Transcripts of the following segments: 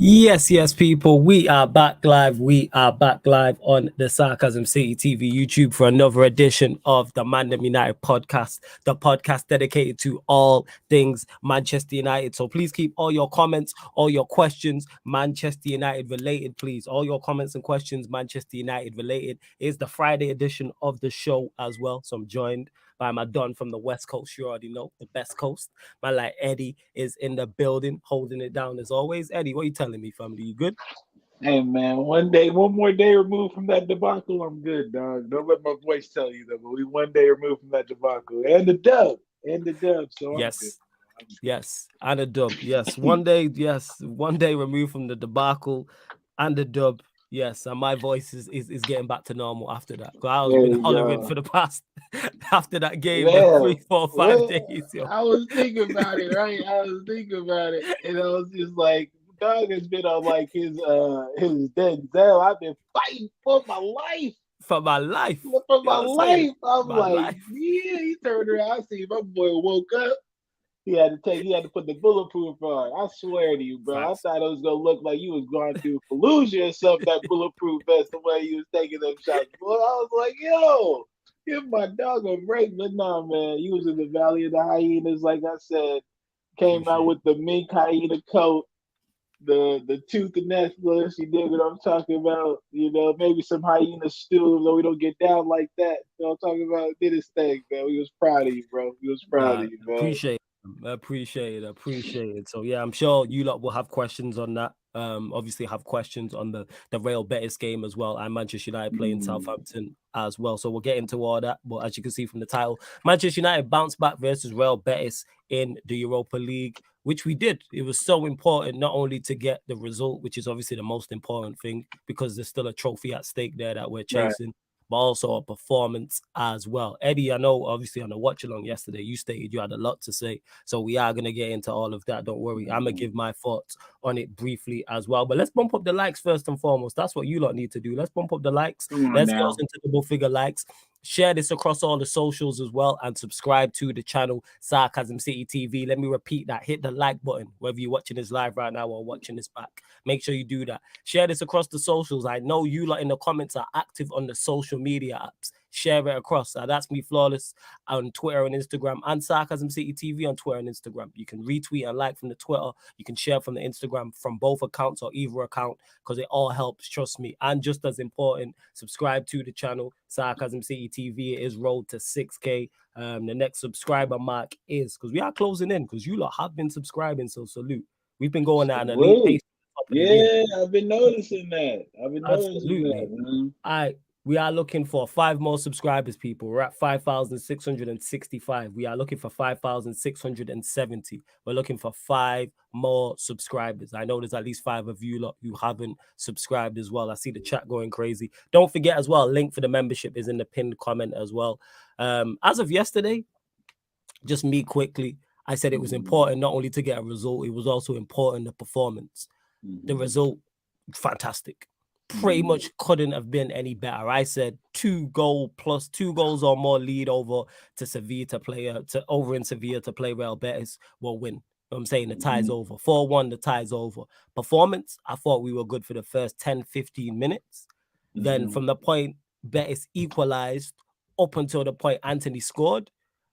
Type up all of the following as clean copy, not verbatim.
Yes, people. We are back live. We are back live on the Sarcasm City TV YouTube for another edition of the ManDem United podcast, the podcast dedicated to all things Manchester United. So please keep all your comments, all your questions, Manchester United related, please. All your comments and questions, Manchester United related. It's the Friday edition of the show as well. So I'm joined by my Don from the West Coast. You already know, the best coast. My like Eddie is in the building, holding it down as always. Eddie, what are you telling me, family? You good? Hey man, one more day removed from that debacle, I'm good, dog. Don't let my voice tell you that, but we one day removed from that debacle and the dub, so I'm good. Yes. Yes. And a dub. Yes. One day, yes. One day removed from the debacle and the dub. Yes. And my voice is getting back to normal after that. Because I've There been you hollering go, for the past after that game, the man. 3, 4, 5 days. Yo. I was thinking about it, right? I was thinking about it, and I was just like, dog has been on like his Denzel. I've been fighting for my life. For my life. For You my know what I'm saying? life. I'm My like, life. yeah, he turned around. I see my boy woke up. He had to put the bulletproof on. I swear to you, bro. I Facts. thought it was gonna look like you was going through Fallujah or something, that bulletproof vest, the way you was taking them shots. Boy, I was like, yo, give my dog a break. But nah, man, you was in the Valley of the Hyenas, like I said. Came out Appreciate with the mink hyena coat, the tooth and necklace. You dig what I'm talking about? You know, maybe some hyena stew, though we don't get down like that. You know what I'm talking about? Did his thing, man. We was proud of you, bro. We was proud of Nah, you, man. appreciate it. So yeah, I'm sure you lot will have questions on that. Obviously have questions on the Real Betis game as well, and Manchester United playing Mm. Southampton as well. So we'll get into all that. But as you can see from the title, Manchester United bounced back versus Real Betis in the Europa League, which we did. It was so important not only to get the result, which is obviously the most important thing, because there's still a trophy at stake there that we're Right. chasing, but also a performance as well. Eddie, I know obviously on the watch along yesterday, you stated you had a lot to say. So we are going to get into all of that. Don't worry. I'm going to give my thoughts on it briefly as well. But let's bump up the likes first and foremost. That's what you lot need to do. Let's bump up the likes. Come on Let's get us now. into double figure likes. Share this across all the socials as well and subscribe to the channel Sarcasm City TV. Let me repeat that. Hit the like button, whether you're watching this live right now or watching this back. Make sure you do that. Share this across the socials. I know you lot in the comments are active on the social media apps. Share it across. That's me, Flawless, on Twitter and Instagram, and Sarcasm City TV on Twitter and Instagram. You can retweet and like from the Twitter. You can share from the Instagram from both accounts or either account because it all helps, trust me. And just as important, subscribe to the channel, Sarcasm City TV. It is road to 6K. The next subscriber mark is, because we are closing in, because you lot have been subscribing, so salute. We've been going at an elite Salute. pace at the top of the year. Yeah, I've been noticing that. I've been noticing that, Absolutely. man. We are looking for 5 more subscribers, people. We're at 5,665. We are looking for 5,670. We're looking for 5 more subscribers. I know there's at least 5 of you lot who haven't subscribed as well. I see the chat going crazy. Don't forget as well, link for the membership is in the pinned comment as well. As of yesterday, just me quickly, I said it was Mm-hmm. important not only to get a result, it was also important the performance. The Mm-hmm. result, fantastic. Pretty Mm-hmm. much couldn't have been any better. I said 2 goals or more lead over to Sevilla to play to over in Sevilla to play Real Betis will win. You know what I'm saying the tie's Mm-hmm. over. 4-1, the tie's over. Performance, I thought we were good for the first 10, 15 minutes. Then Mm-hmm. from the point Betis equalized up until the point Anthony scored,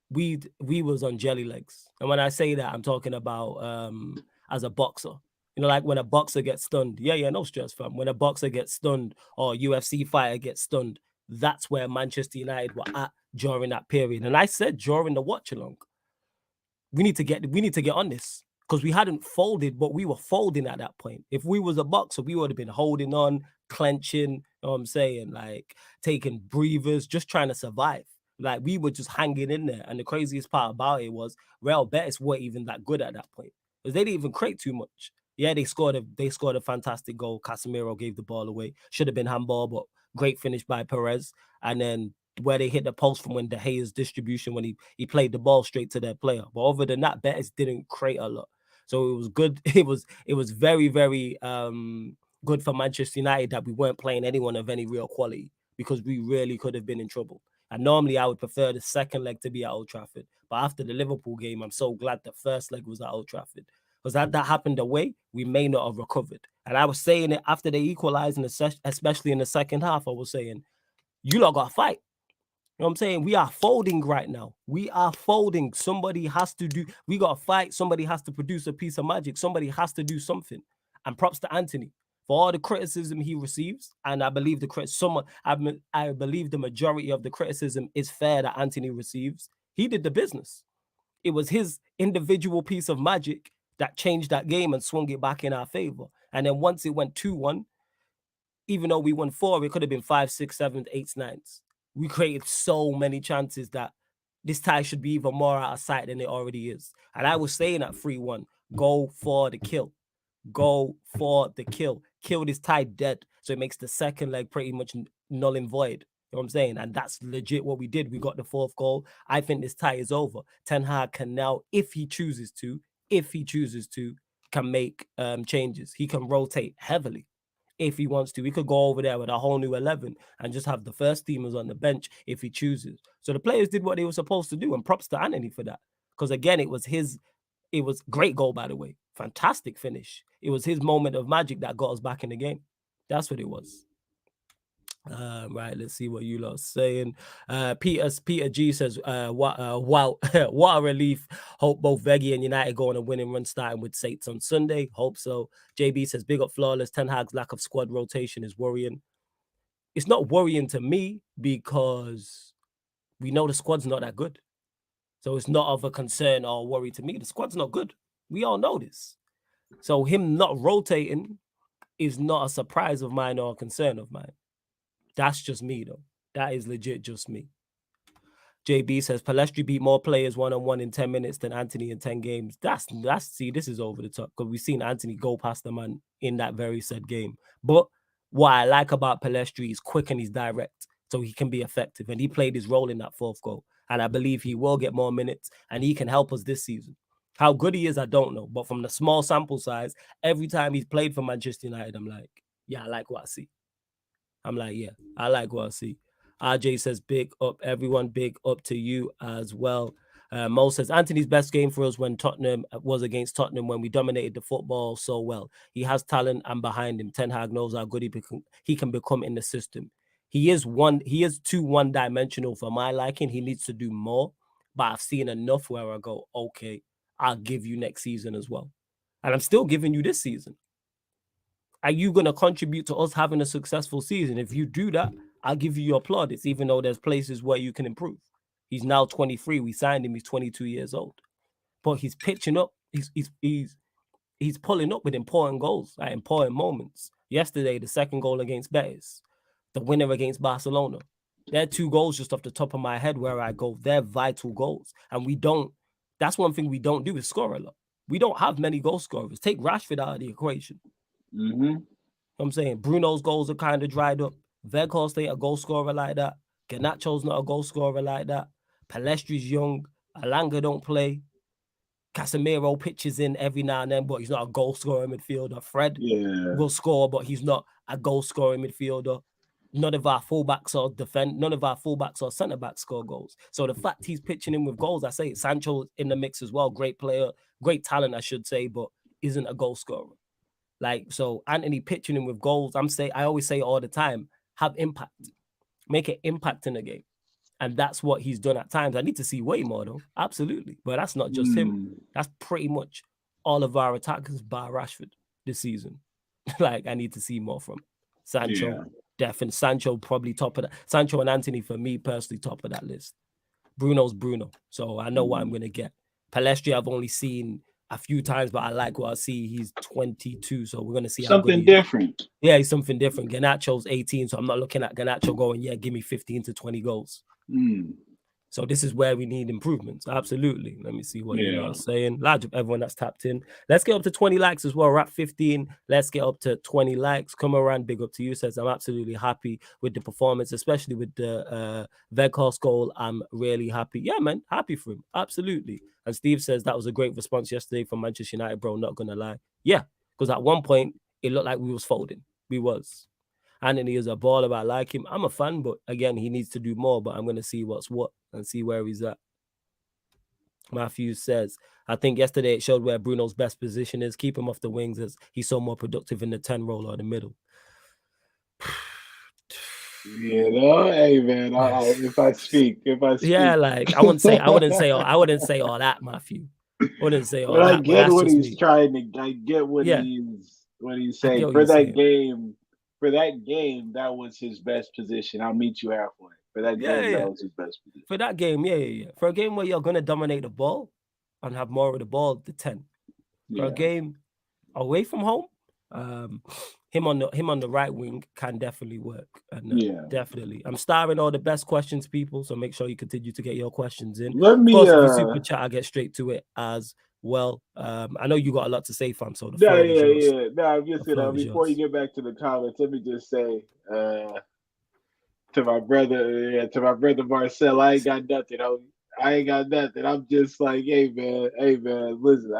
we was on jelly legs. And when I say that, I'm talking about as a boxer. You know, like when a boxer gets stunned. Yeah, no stress, fam. When a boxer gets stunned or UFC fighter gets stunned, that's where Manchester United were at during that period. And I said during the watch along, we need to get on this because we hadn't folded, but we were folding at that point. If we was a boxer, we would have been holding on, clenching, you know what I'm saying, like taking breathers, just trying to survive. Like we were just hanging in there. And the craziest part about it was Real Betis weren't even that good at that point because they didn't even create too much. Yeah, they scored a fantastic goal. Casemiro gave the ball away. Should have been handball, but great finish by Perez. And then where they hit the post from when De Gea's distribution when he played the ball straight to their player. But other than that, Betis didn't create a lot. So it was good. It was very, very good for Manchester United that we weren't playing anyone of any real quality because we really could have been in trouble. And normally I would prefer the second leg to be at Old Trafford. But after the Liverpool game, I'm so glad the first leg was at Old Trafford. Because had that happened away, we may not have recovered. And I was saying it after they equalized, especially in the second half. I was saying, you lot got to fight. You know what I'm saying? We are folding right now. We are folding. Somebody has to do, we got to fight. Somebody has to produce a piece of magic. Somebody has to do something. And props to Anthony for all the criticism he receives. And I believe I believe the majority of the criticism is fair that Anthony receives. He did the business. It was his individual piece of magic that changed that game and swung it back in our favor. And then once it went 2-1, even though we won 4, it could have been 5, 6, 7, 8, 9s. We created so many chances that this tie should be even more out of sight than it already is. And I was saying at 3-1, go for the kill. Go for the kill. Kill this tie dead. So it makes the second leg pretty much null and void. You know what I'm saying? And that's legit what we did. We got the 4th goal. I think this tie is over. Ten Hag can now, if he chooses to, can make changes. He can rotate heavily if he wants to. We could go over there with a whole new 11 and just have the first teamers on the bench if he chooses. So the players did what they were supposed to do, and props to Anthony for that. Because again, it was great goal, by the way. Fantastic finish. It was his moment of magic that got us back in the game. That's what it was. Right, let's see what you lot are saying. Peter G says, wow, what a relief. Hope both Veggie and United go on a winning run starting with Saints on Sunday. Hope so. JB says, big up Flawless. Ten Hag's lack of squad rotation is worrying. It's not worrying to me because we know the squad's not that good. So it's not of a concern or worry to me. The squad's not good. We all know this. So him not rotating is not a surprise of mine or a concern of mine. That's just me, though. That is legit just me. JB says, Palestri beat more players one-on-one in 10 minutes than Anthony in 10 games. See, this is over the top because we've seen Anthony go past the man in that very said game. But what I like about Palestri is quick and he's direct, so he can be effective. And he played his role in that 4th goal. And I believe he will get more minutes and he can help us this season. How good he is, I don't know. But from the small sample size, every time he's played for Manchester United, I'm like, yeah, I like what I see. I'm like, yeah, I like what I see. RJ says, big up, everyone. Big up to you as well. Mo says, Anthony's best game for us when Tottenham was against Tottenham when we dominated the football so well. He has talent and behind him. Ten Hag knows how good he can become in the system. He is too one-dimensional for my liking. He needs to do more. But I've seen enough where I go, okay, I'll give you next season as well. And I'm still giving you this season. Are you going to contribute to us having a successful season? If you do that, I'll give you your plaudits, even though there's places where you can improve. He's now 23. We signed him. He's 22 years old. But he's pitching up. He's pulling up with important goals at important moments. Yesterday, the second goal against Betis, the winner against Barcelona. They're 2 goals just off the top of my head where I go, they're vital goals. And that's one thing we don't do is score a lot. We don't have many goal scorers. Take Rashford out of the equation. Mm-hmm. You know what I'm saying? Bruno's goals are kind of dried up. Weghorst ain't a goal scorer like that. Garnacho's not a goal scorer like that. Palestri's young. Alanga don't play. Casemiro pitches in every now and then, but he's not a goal scorer midfielder. Fred will score, but he's not a goal scoring midfielder. None of our fullbacks or centre backs score goals. So the fact he's pitching in with goals, I say Sancho in the mix as well. Great player, great talent, I should say, but isn't a goal scorer. Like, so Anthony pitching in with goals, I always say all the time, have impact. Make an impact in the game. And that's what he's done at times. I need to see way more, though. Absolutely. But that's not just him. That's pretty much all of our attackers bar Rashford this season. Like, I need to see more from Sancho. Definitely. Sancho probably top of that. Sancho and Anthony, for me personally, top of that list. Bruno's Bruno. So I know what I'm going to get. Palestri, I've only seen a few times, but I like what I see. He's 22, so we're going to see something different. Yeah, he's something different. Garnacho's 18, so I'm not looking at Garnacho going, yeah, give me 15 to 20 goals. So this is where we need improvements. Absolutely. Let me see what you are saying. Large of everyone that's tapped in. Let's get up to 20 likes as well. We're at 15. Let's get up to 20 likes. Come around. Big up to you. Says, I'm absolutely happy with the performance, especially with the Weghorst goal. I'm really happy. Yeah, man. Happy for him. Absolutely. And Steve says that was a great response yesterday from Manchester United, bro. Not going to lie. Yeah. Because at one point, it looked like we was folding. We was. Anthony is a baller. I like him. I'm a fan, but again, he needs to do more. But I'm going to see what's what and see where he's at. Matthew says, I think yesterday it showed where Bruno's best position is. Keep him off the wings as he's so more productive in the 10 role or the middle. You know, hey man, if I speak, Yeah, like I wouldn't say all that, Matthew. I wouldn't say all but I that, but get that's what just he's me. trying to. I get what Yeah, he's I get saying what for you're that saying. game. For that game, that was his best position. I'll meet you halfway. For that Yeah, game, yeah. that was his best position. For that game, yeah. For a game where you're gonna dominate the ball and have more of the ball, the 10. For a Yeah. game away from home, him on the right wing can definitely work. And Yeah. definitely, I'm starring all the best questions, people. So make sure you continue to get your questions in. Let Of me course, if you super chat, I'll get straight to it as well. I know you got a lot to say, fam. So the No, floor is yours. yeah. No, I'm The just floor is before you yours. get back to the comments, let me just say to my brother Marcel, I ain't got nothing, homie. I ain't got nothing. I'm just like, hey man, listen,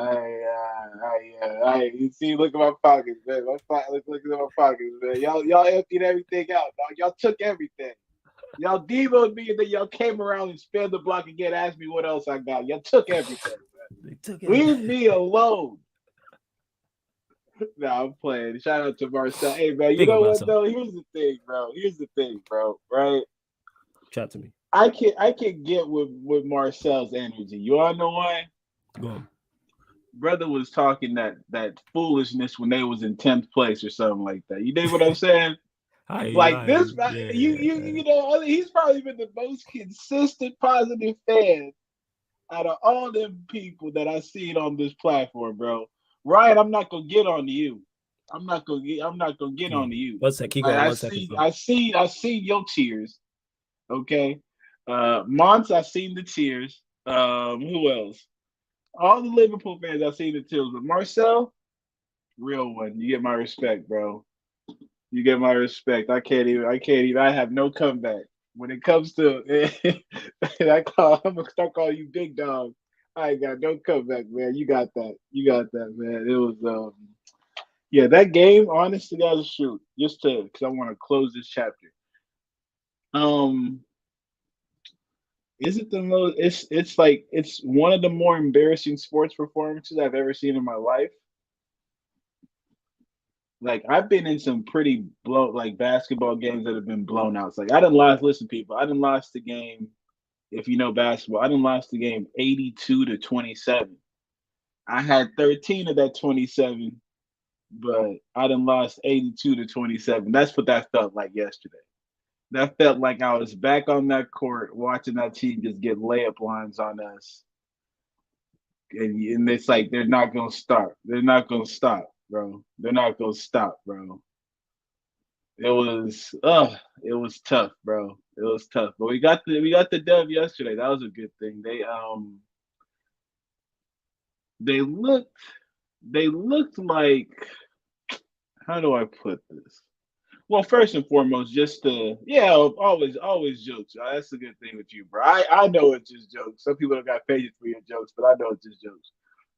you see, look at my pockets, man. Look at my pockets, man. Y'all emptied everything out, dog. Y'all took everything. Y'all demoed me, and then y'all came around and spanned the block again, asked me what else I got. Y'all took everything, man. They took it. Leave me alone. Nah, I'm playing. Shout out to Marcel. Hey man, you Big up know what myself. though? Here's the thing, bro. Right? Chat to me. I can get with Marcel's energy. You wanna know why? Go on. Brother was talking that foolishness when they was in 10th place or something like that. You dig what I'm saying? Like this, you know, he's probably been the most consistent positive fan out of all them people that I seen on this platform, bro. Ryan, I'm not gonna get on to you. I'm not gonna get on to you. 1 sec. Keep Like going. 1 second. I see your tears. Okay. Mons, I seen the tears. Who else? All the Liverpool fans, I seen the tears. But Marcel, real one. You get my respect, bro. You get my respect. I can't even. I have no comeback when it comes to. I'm gonna start calling you big dog. I ain't got no comeback, man. You got that. Man. It was yeah, that game. Honestly, that was shoot. Just to because I want to close this chapter. Um, is it the most? It's like it's one of the more embarrassing sports performances I've ever seen in my life. Like I've been in some pretty like basketball games that have been blown out. It's like I didn't lost. Listen, people, I didn't lost the game. If you know basketball, I didn't lost the game 82-27. I had 13 of that 27, but I didn't lost 82-27. That's what that felt like yesterday. That felt like I was back on that court watching that team just get layup lines on us. And it's like they're not gonna stop. They're not gonna stop, bro. They're not gonna stop, bro. It was tough, bro. It was tough. But we got the dub yesterday. That was a good thing. They looked like, how do I put this? Well, first and foremost, just always jokes. That's the good thing with you, bro. I know it's just jokes. Some people don't got patience for your jokes, but I know it's just jokes.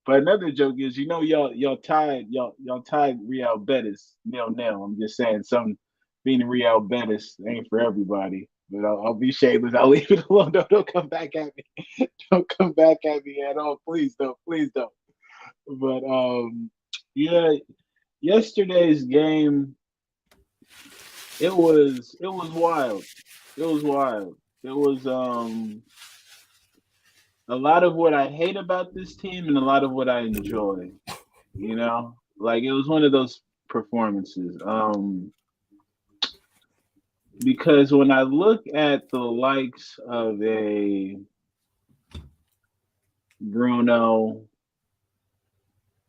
But another joke is, you know, y'all tied Real Betis 0-0. I'm just saying, some being Real Betis ain't for everybody. But I'll be shameless. I'll leave it alone. Don't come back at me. Don't come back at me at all. Please don't. Please don't. But yeah, yesterday's game, it was wild. It was wild. It was a lot of what I hate about this team and a lot of what I enjoy. You know, like it was one of those performances. Because when I look at the likes of a Bruno,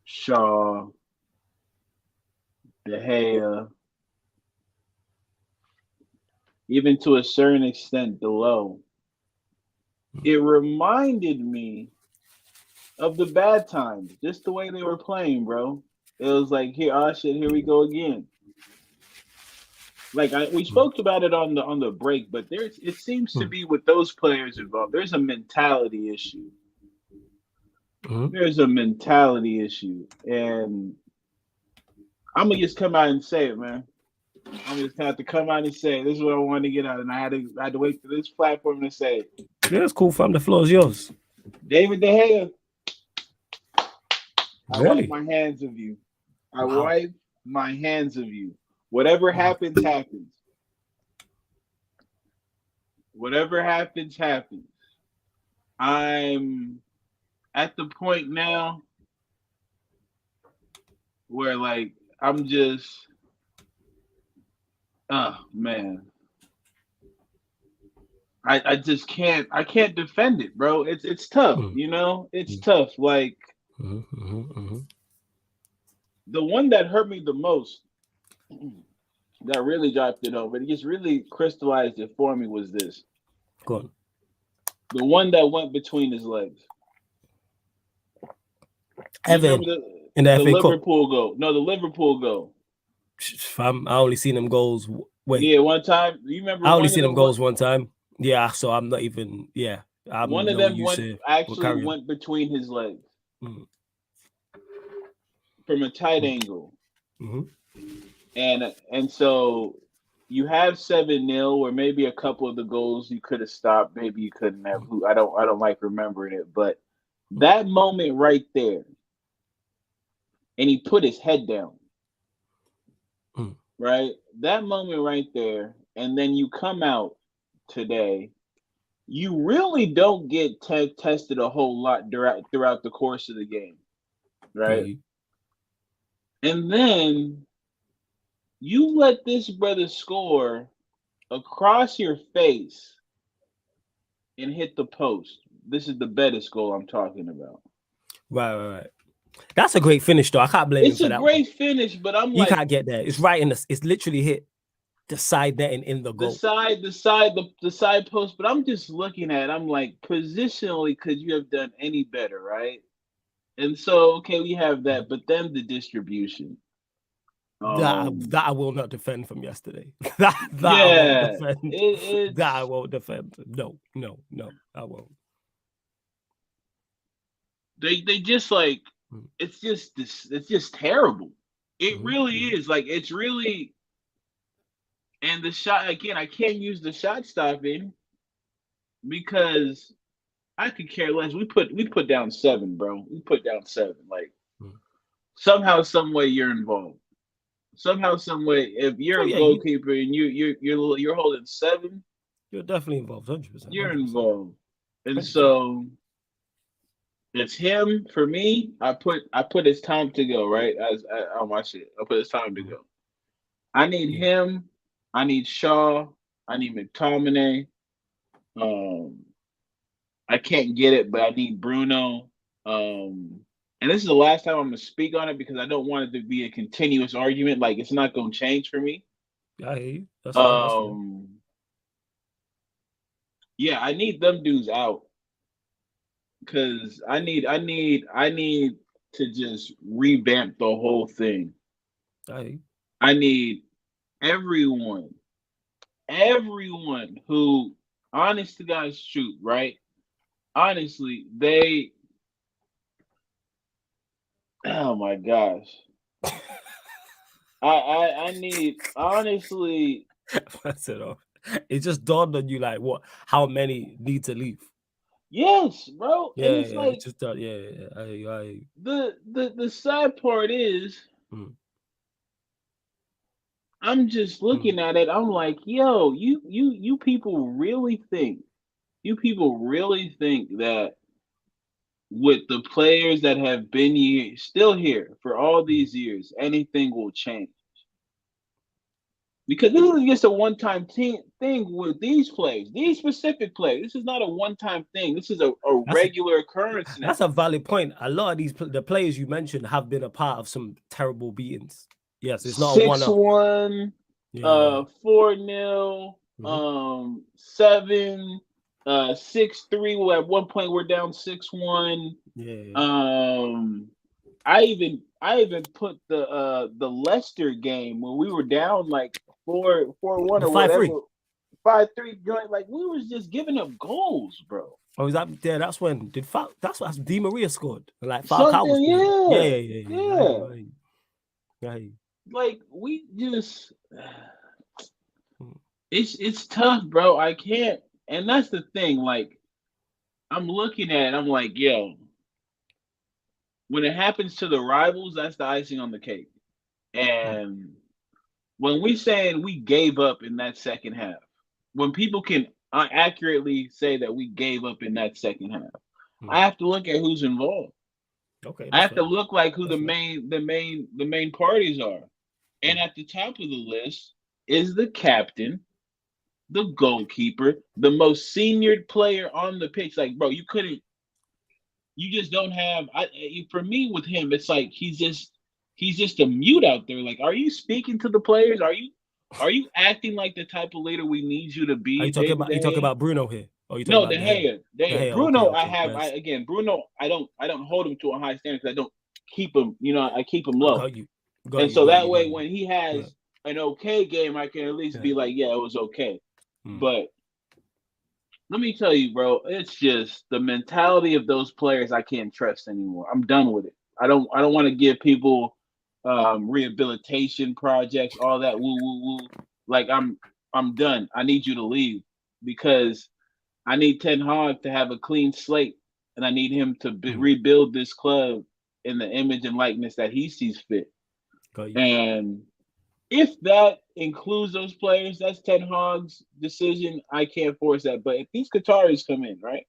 Shaw, De Gea, even to a certain extent Delo, it reminded me of the bad times, just the way they were playing, bro. It was like, here we go again. Like we spoke about it on the break, but it seems to be with those players involved, there's a mentality issue. There's a mentality issue, and I'm gonna just come out and say it, man. I'm just have to come out and say this is what I wanted to get out, and I had to wait for this platform to say it. Yeah, it's cool, fam. The floor is yours. David De Gea, I wipe Really? my hands of you. I Wow. wipe my hands of you. Whatever Wow. happens, happens. Whatever happens, happens. I'm at the point now where like I'm just oh man. I just can't defend it, bro. It's tough, Mm, you know? It's mm, tough. Like mhm, mhm, mhm. the one that hurt me the most that really dropped it over, it just really crystallized it for me was this. Go on. The one that went between his legs. You remember Evan in the the FA Cup. Liverpool goal? No, the Liverpool goal. Fam, I only seen them goals. Wait, Yeah, one time. You remember I only one of seen them them? One goals one time. Yeah, so I'm not even. Yeah, one I'm of no them use went to. But actually carry on. went between his legs Mm, from a tight mm, angle, mhm, and so you have 7-0, or maybe a couple of the goals you could have stopped, maybe you couldn't have. mm, I don't like remembering it, but mm, that moment right there, and he put his head down, mm, right? That moment right there, and then you come out today. You really don't get tested a whole lot throughout the course of the game, got right? you. And then you let this brother score across your face and hit the post. This is the Betis goal I'm talking about. Right, right, right. That's a great finish, though. I can't blame him It's for a that one. great finish, but I'm He like can't get there. It's right in the. It's literally hit the side netting in the goal. the side post. But I'm just looking at it, I'm like, positionally, could you have done any better, right? And so, okay, we have that, but then the distribution. That I will not defend from yesterday. That I won't Yeah, defend. That I it's won't defend. No, no, no, I won't. they just like Mm, it's just terrible. It mhm, really mhm. is. Like it's really and the shot again, I can't use the shot stopping because I could care less. We put down 7, bro. We put down 7. Like Mm. somehow, some way you're involved. Somehow, some way, if you're Oh a yeah, goalkeeper and you're holding 7, you're definitely involved. 100%, you're 100%, involved. And 100%. so it's him for me. I put his time to go right as on my shit. I put his time to Mm. go. I need Yeah, him. I need Shaw. I need McTominay. Um, I can't get it, but I need Bruno. And this is the last time I'm gonna speak on it because I don't want it to be a continuous argument. Like it's not gonna change for me. I hear you. That's fine. That's fine. Um, yeah, I need them dudes out because I need to just revamp the whole thing. I hear you. I need everyone, everyone who, honest to God's truth, right? Honestly, oh my gosh, I need honestly, That's it. Off. It just dawned on you like what? How many need to leave? yes, bro, and Yeah, it's yeah. It like just yeah, yeah. Yeah. I hear you. the sad part is Mm, I'm just mm. looking at it. I'm like, yo, you people really think that with the players that have been here, still here for all Mm. these years, anything will change. Because this is just a one-time thing with these players, these specific players. This is not a one-time thing. This is a That's regular occurrence now. That's a valid point. A lot of the players you mentioned have been a part of some terrible beatings. Yes, it's not a Six one-off. one, Yeah. 4-0, Mhm. 7, 6-3. Well, at one point we're down 6-1. Yeah. Yeah. I even put the Leicester game when we were down like 4-1 The or 5-3. whatever, 5-3 joint. Like we was just giving up goals, bro. Oh, is that yeah? That's when that's what Di Maria scored. Like Falcao was Something, playing. Yeah, yeah, yeah, yeah, yeah. I hear yeah. you. I hear you. I hear you. Like we just Mm, it's tough, bro. I can't, and that's the thing. Like I'm looking at it, I'm like, yo, when it happens to the rivals, that's the icing on the cake. Mm, And when we saying we gave up in that second half, when people can accurately say that we gave up in that second half, mm. I have to look at who's involved. Okay, I that's have to fair. look like who That's fair. the main parties are. And Mm. at the top of the list is the captain, the goalkeeper, the most senior player on the pitch. Like, bro, you couldn't, you just don't have. For me with him, it's like he's just a mute out there. Like, are you speaking to the players? Are you acting like the type of leader we need you to Are be, you David De talking Gea? about Bruno here? Or you talking No, about De De Gea? Gea, De De Gea. Gea, okay, Bruno, okay. Yes. Bruno, I don't hold him to a high standard because I don't keep him. You know, I keep him low. Got you. Got And you, so got that you, got way, you. when he Yeah. has an okay game, I can at least Yeah. be like, yeah, it was okay. Mm. But let me tell you, bro, it's just the mentality of those players I can't trust anymore. I'm done with it. I don't want to give people rehabilitation projects, all that woo woo woo. Like I'm done. I need you to leave because I need Ten Hag to have a clean slate, and I need him to Mm. rebuild this club in the image and likeness that he sees fit. Got you. And if that includes those players, that's Ten Hag's decision. I can't force that. But if these Qataris come in, right,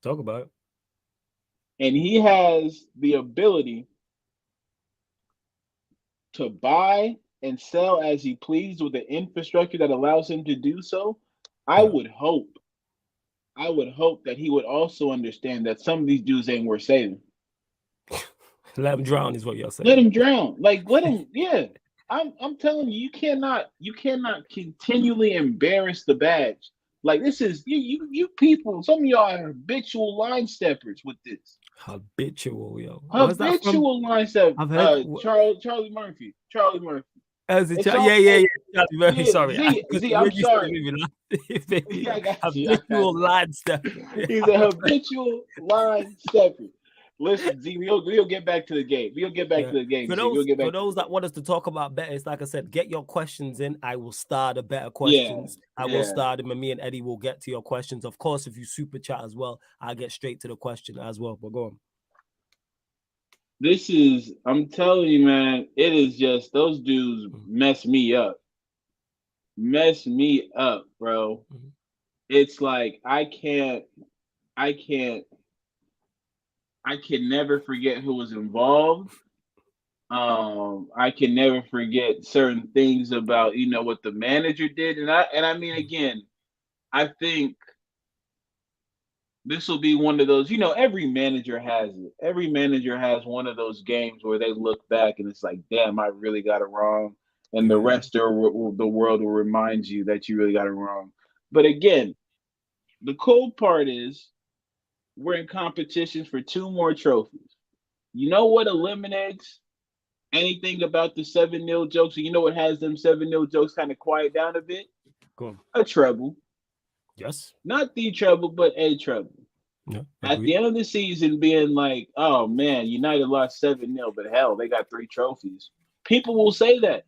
Talk about it. and he has the ability to buy and sell as he pleases with the infrastructure that allows him to do so, I Yeah. would hope, I would hope that he would also understand that some of these dudes ain't worth saving. Let him drown is what you're Let saying. him drown. Like let him. Yeah, I'm telling you, you cannot continually embarrass the badge. Like this is you people. Some of y'all are habitual line steppers with this. Habitual, yo. Where's that from? Habitual line step. I've heard. Charlie Murphy. Charlie Murphy. As a It's child, yeah, yeah, all. yeah. Charlie Murphy, Yeah, sorry, Z because Z. when I'm you said sorry. moving on, baby, I got you. I got habitual you. line step. He's a habitual line stepper. Listen, Z, we'll get back to the game. We'll get back Yeah. to the game, Z. We'll get For back to the those that game. want us to talk about better, it's like I said, get your questions in. I will start the better Yeah, questions. I will yeah. start them, and me and Eddie will get to your questions. Of course, if you super chat as well, I'll get straight to the question as well. But go on. This is, I'm telling you, man, it is just those dudes Mhm. mess me up, bro. Mhm. It's like I can't, I can never forget who was involved. I can never forget certain things about what the manager did, and I mean again, I think this will be one of those. Every manager has it. Every manager has one of those games where they look back and it's like, damn, I really got it wrong, and the Yeah. rest of the world will remind you that you really got it wrong. But again, the cool part is we're in competition for two more trophies. You know what eliminates anything about the 7-0 jokes? You know what has them 7-0 jokes kind of quiet down a bit? Go on. A treble. Yes. Not the treble, but a treble. Yeah. At the Agreed. end of the season being like, oh man, United lost 7-0, but hell, they got three trophies. People will say that.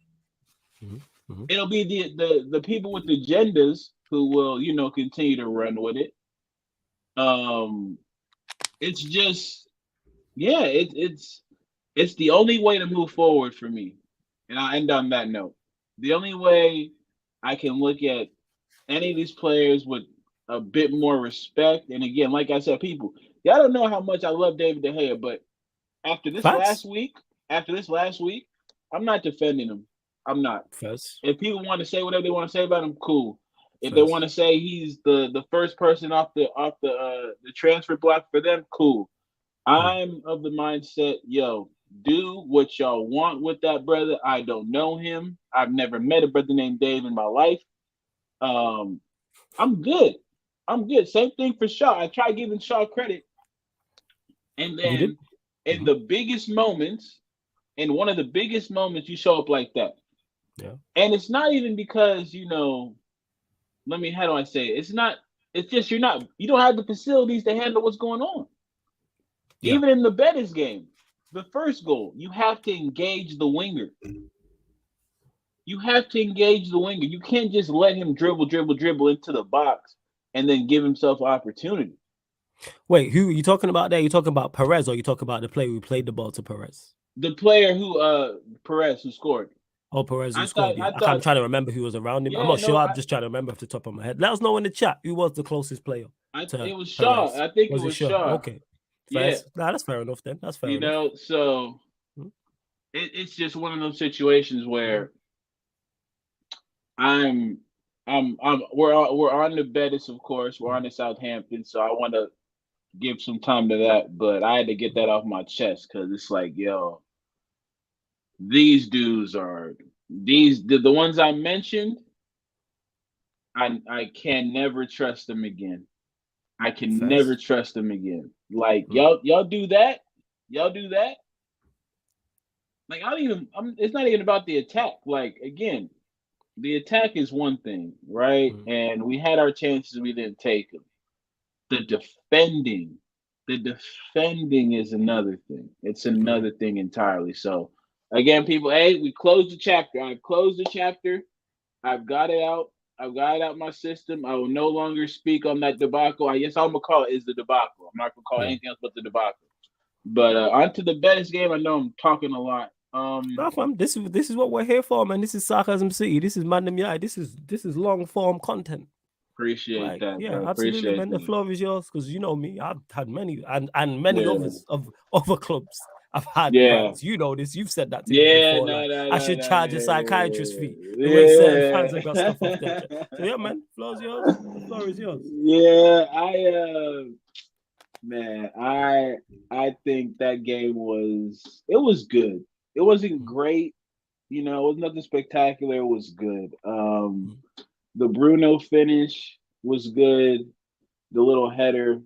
Hmm. Hmm. It'll be the people with agendas who will, continue to run with it. Um, it's just yeah, it's the only way to move forward for me. And I'll end on that note. The only way I can look at any of these players with a bit more respect, and again, like I said, people, y'all don't know how much I love David De Gea, but after this last Facts. week, after this last week, I'm not defending him. I'm not. First. If people want to say whatever they want to say about him, cool. If they want First. to say he's the first person off the transfer block for them, cool. Mm. I'm of the mindset, yo, do what y'all want with that brother. I don't know him. I've never met a brother named Dave in my life. Um, I'm good. I'm good. Same thing for Shaw. I try giving Shaw credit, and You did. then in Hmm. the biggest moments, in one of the biggest moments, you show up like that. Yeah. And it's not even because how do I say it? It's not. It's just you don't have the facilities to handle what's going on. Yeah. Even in the Betis game, the first goal, you have to engage the winger. You have to engage the winger. You can't just let him dribble into the box and then give himself opportunity. Wait, who are you talking about there? You talking about Perez, or you talking about the player who played the ball to Perez? The player who Perez who scored. Oh, Perez who I thought scored. Yeah, I I'm thought trying to remember who was around him. I'm yeah, not sure. no, I'm just trying to remember off the top of my head. Let us know in the chat who was the closest player it to was Shaw. Perez. I think it Was it was Shaw? Shaw. Okay, Yeah. first. Nah, that's fair enough. Then that's fair enough. So Mm, it's just one of those situations mm, where I'm we're on the Betis, of course. We're mm. on the Southampton, so I want to give some time to that, but I had to get that off my chest because it's like, yo, these dudes are the ones I mentioned. I can never trust them again. I can never First. trust them again. Like Mm, y'all do that, y'all do that. Like I don't even. It's not even about the attack. Like again, the attack is one thing, right? mm, And we had our chances, we didn't take them. The defending, the defending is another thing. It's mm. another thing entirely. So again, people, hey, we closed the chapter. I've closed the chapter. I've got it out. I've got it out my system. I will no longer speak on that debacle. I guess I'm gonna call it is the debacle. I'm not gonna call it Yeah. anything else but the debacle. But on to the Betis game. I know I'm talking a lot. Nah, fam, this is what we're here for, man. This is Sarcasm City. This is ManDem. Yeah, this is long form content. Appreciate Like, that, yeah, bro. absolutely, Appreciate man. The that. floor is yours because you know me. I've had many and many Yeah, others of other clubs. I've had yeah, rants. You know this. You've said that to me yeah. before. No, Like, no, I no, should no. charge a psychiatrist fee the way certain fans have got stuff off their Yeah. chest. So yeah, man. Floor's yours. The floor is yours. Yeah, man, I think that game was good. It wasn't Mm, great, it was nothing spectacular. It was good. mm, The Bruno finish was good. The little header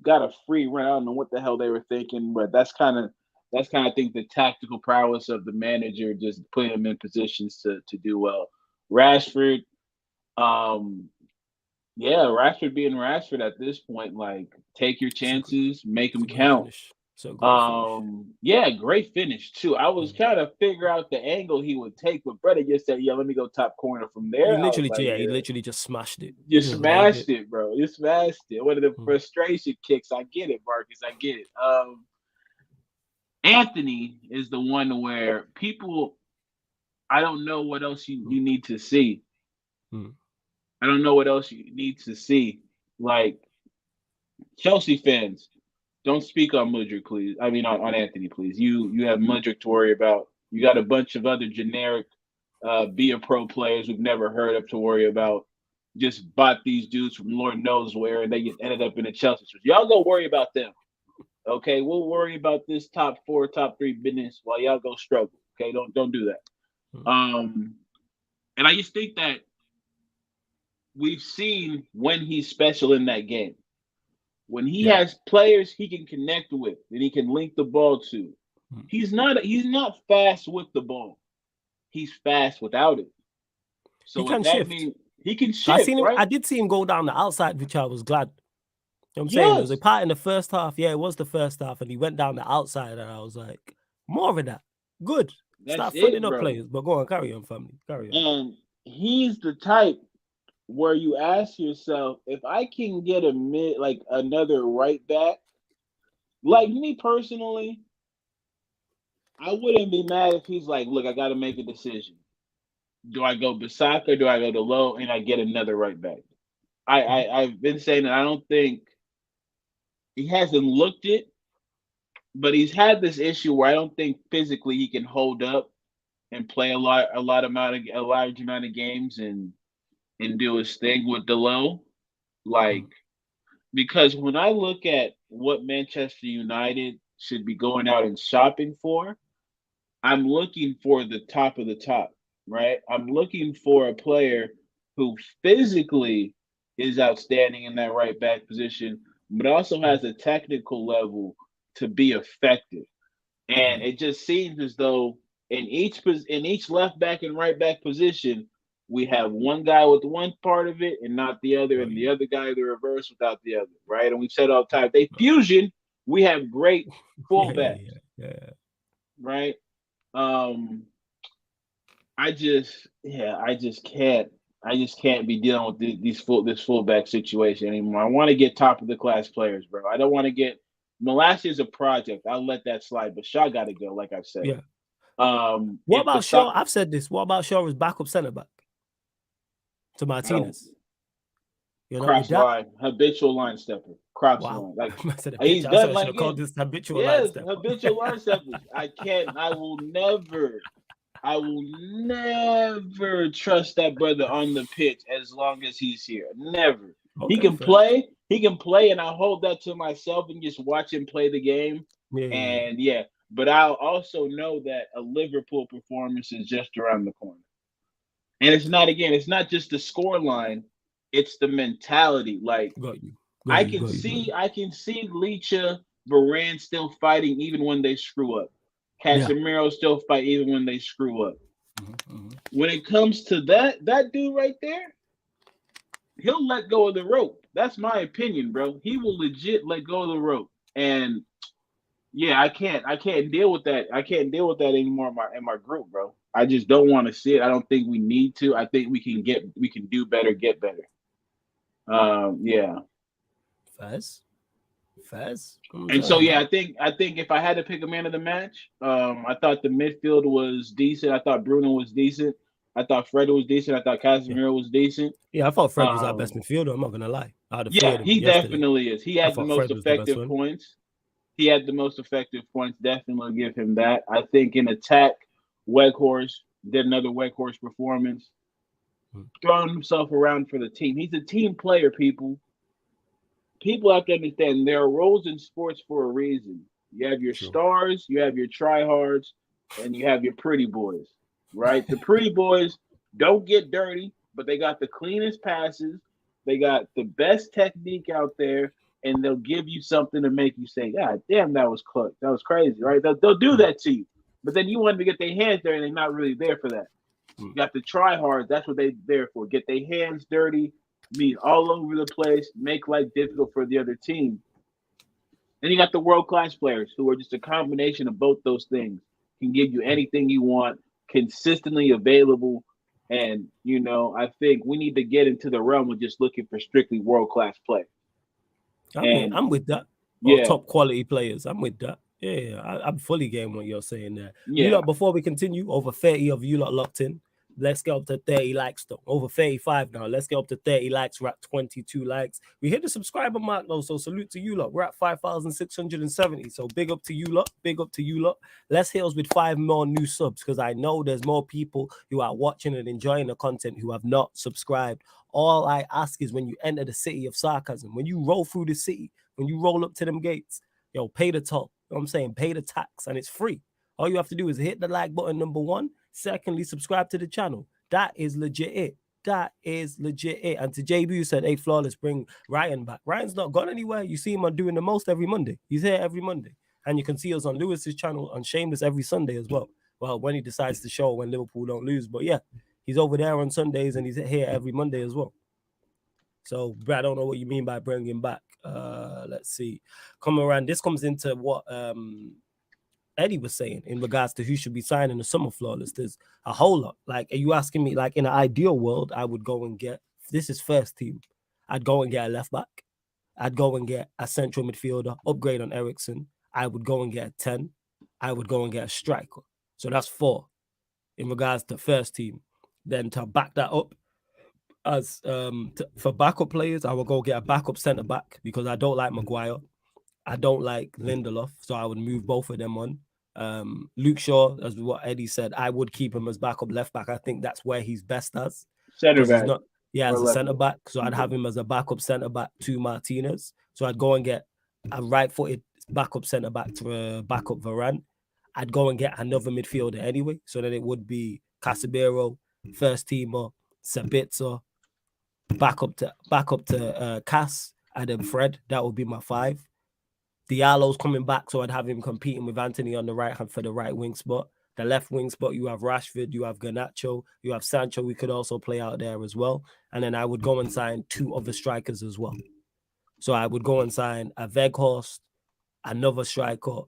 got a free run. I don't know what the hell they were thinking, but that's kind of I think the tactical prowess of the manager just putting him in positions to do well. Rashford, um, yeah, Rashford being Rashford at this point, like take your it's a good, chances, make it's them a great count. finish. It's a great finish. Yeah, great finish too. I was Mm. trying to figure out the angle he would take, but brother just said, "Yeah, let me go top corner from there." I was like, He "Yeah, literally just smashed it. you He just laid smashed it. it, bro. You smashed it." One of the Mm, frustration kicks. I get it, Marcus. I get it. Anthony is the one where people. I don't know what else mm, you need to see. mm. I don't know what else you need to see. Like Chelsea fans, don't speak on Mudrick, please. I mean, on Anthony, please. You have Mudrick to worry about. You got a bunch of other generic be a pro players we've never heard of to worry about. Just bought these dudes from Lord knows where, and they just ended up in the Chelsea. Y'all go worry about them. Okay, we'll worry about this top four, top three business while y'all go struggle. Okay, don't do that. Mm. And I just think that we've seen when he's special in that game. When he Yeah. has players he can connect with and he can link the ball to. Mm. He's not fast with the ball. He's fast without it. He So what can that shift. means, he can I shift, seen him. right? I did see him go down the outside, which I was glad. You know what I'm saying? There was a Yes, part in the first half. Yeah, it was the first half, and he went down the outside, and I was like, more of that. Good. that's Start fronting it, up bro. players. But go on, carry on, family. Carry on. And he's the type where you ask yourself, if I can get like another right back, like Mm. me personally, I wouldn't be mad if he's like, look, I got to make a decision. Do I go Basaka? Do I go to Low and I get another right back? Mhm. I've been saying that I don't think he hasn't looked it, but he's had this issue where I don't think physically he can hold up and play a large amount of games and do his thing with the low. Like Mm. because when I look at what Manchester United should be going out and shopping for, I'm looking for the top of the top, right? I'm looking for a player who physically is outstanding in that right back position, but also Mm. has a technical level to be effective. And Mm. it just seems as though in each left back and right back position, we have one guy with one part of it and not the other, Got and the you. other guy the reverse without the other, right? And we've said all the time, they fusion, we have great Yeah, yeah, fullbacks, yeah, yeah. right? Um, I just can't. I just can't be dealing with this fullback situation anymore. I want to get top of the class players, bro. I don't want to get Malassia's a project. I'll let that slide, but Shaw got to go, like I've said. Yeah. What If the about Shaw? I've said this. What about Shaw as backup centre back to Martinez? You're not with cross that? line, habitual line stepper, cross line. Like he's I done should like have called this habitual yes, line stepper. habitual line steppers. I will never trust that brother on the pitch as long as he's here. Never. Okay, he can fair. play, and I hold that to myself and just watch him play the game. Yeah. But I'll also know that a Liverpool performance is just around the corner. And it's not just the score line, it's the mentality. Like I can see Leacha, Varane still fighting even when they screw up. Casemiro still fight even when they screw up. When it comes to that dude right there, he'll let go of the rope. That's my opinion, bro. He will legit let go of the rope. And yeah, I can't deal with that. I can't deal with that anymore in my group, bro. I just don't want to see it. I don't think we need to. I think we can do better, get better. Yeah. Faz. And so I think if I had to pick a man of the match, I thought the midfield was decent. I thought Bruno was decent. I thought Fred was decent. I thought Casemiro was decent. Yeah, I thought Fred was our best midfielder. I'm not gonna lie. He definitely is. He had the most effective points. Definitely give him that. I think in attack, Weghorst did another Weghorst performance, throwing himself around for the team. He's a team player, people. People have to understand there are roles in sports for a reason. You have your stars, you have your tryhards, and you have your pretty boys, right? The pretty boys don't get dirty, but they got the cleanest passes. They got the best technique out there, and they'll give you something to make you say, God damn, that was close. That was crazy, right? They'll do that to you. But then you want them to get their hands dirty, and they're not really there for that. You got the tryhards. That's what they're there for. Get their hands dirty, be all over the place, make life difficult for the other team. Then you got the world-class players who are just a combination of both those things. Can give you anything you want, consistently available. And, I think we need to get into the realm of just looking for strictly world-class play. I'm with that. Yeah. Top quality players. I'm with that. Yeah, I'm fully game what you're saying there. Yeah. You lot, before we continue, over 30 of you lot locked in. Let's get up to 30 likes, though. Over 35 now. Let's get up to 30 likes. We're at 22 likes. We hit the subscriber mark, though, so salute to you lot. We're at 5,670. So big up to you lot. Big up to you lot. Let's hit us with 5 more new subs, because I know there's more people who are watching and enjoying the content who have not subscribed. All I ask is when you enter the city of Sarcasm, when you roll through the city, when you roll up to them gates, pay the toll. You know what I'm saying? Pay the tax, and it's free. All you have to do is hit the like button, number 1. Secondly, subscribe to the channel. That is legit it. And to JB, who said, hey, Flawless, bring Ryan back. Ryan's not gone anywhere. You see him on doing the most every Monday. He's here every Monday. And you can see us on Lewis's channel on Shameless every Sunday as well. Well, when he decides to show when Liverpool don't lose. But yeah, he's over there on Sundays and he's here every Monday as well. So, Brad, I don't know what you mean by bringing him back. Let's see. Come around. This comes into what Eddie was saying in regards to who should be signing the summer Flawless. There's a whole lot. Like, are you asking me, like, in an ideal world, I would go and get, this is first team, I'd go and get a left back. I'd go and get a central midfielder, upgrade on Ericsson. I would go and get a 10. I would go and get a striker. So that's 4 in regards to first team. Then to back that up, as for backup players, I would go get a backup centre back, because I don't like Maguire. I don't like Lindelof, so I would move both of them on. Luke Shaw, as what Eddie said, I would keep him as backup left back. I think that's where he's best as. Center back. As a centre back. So I'd have him as a backup centre back to Martinez. So I'd go and get a right-footed backup centre back to backup Varane. I'd go and get another midfielder anyway. So then it would be Casemiro, first teamer, Sabitzer, backup to Cass, and then Fred. That would be my 5. Diallo's coming back, so I'd have him competing with Anthony on the right hand for the right wing spot. The left wing spot, you have Rashford, you have Garnacho, you have Sancho. We could also play out there as well. And then I would go and sign 2 other strikers as well. So I would go and sign a Weghorst, another striker,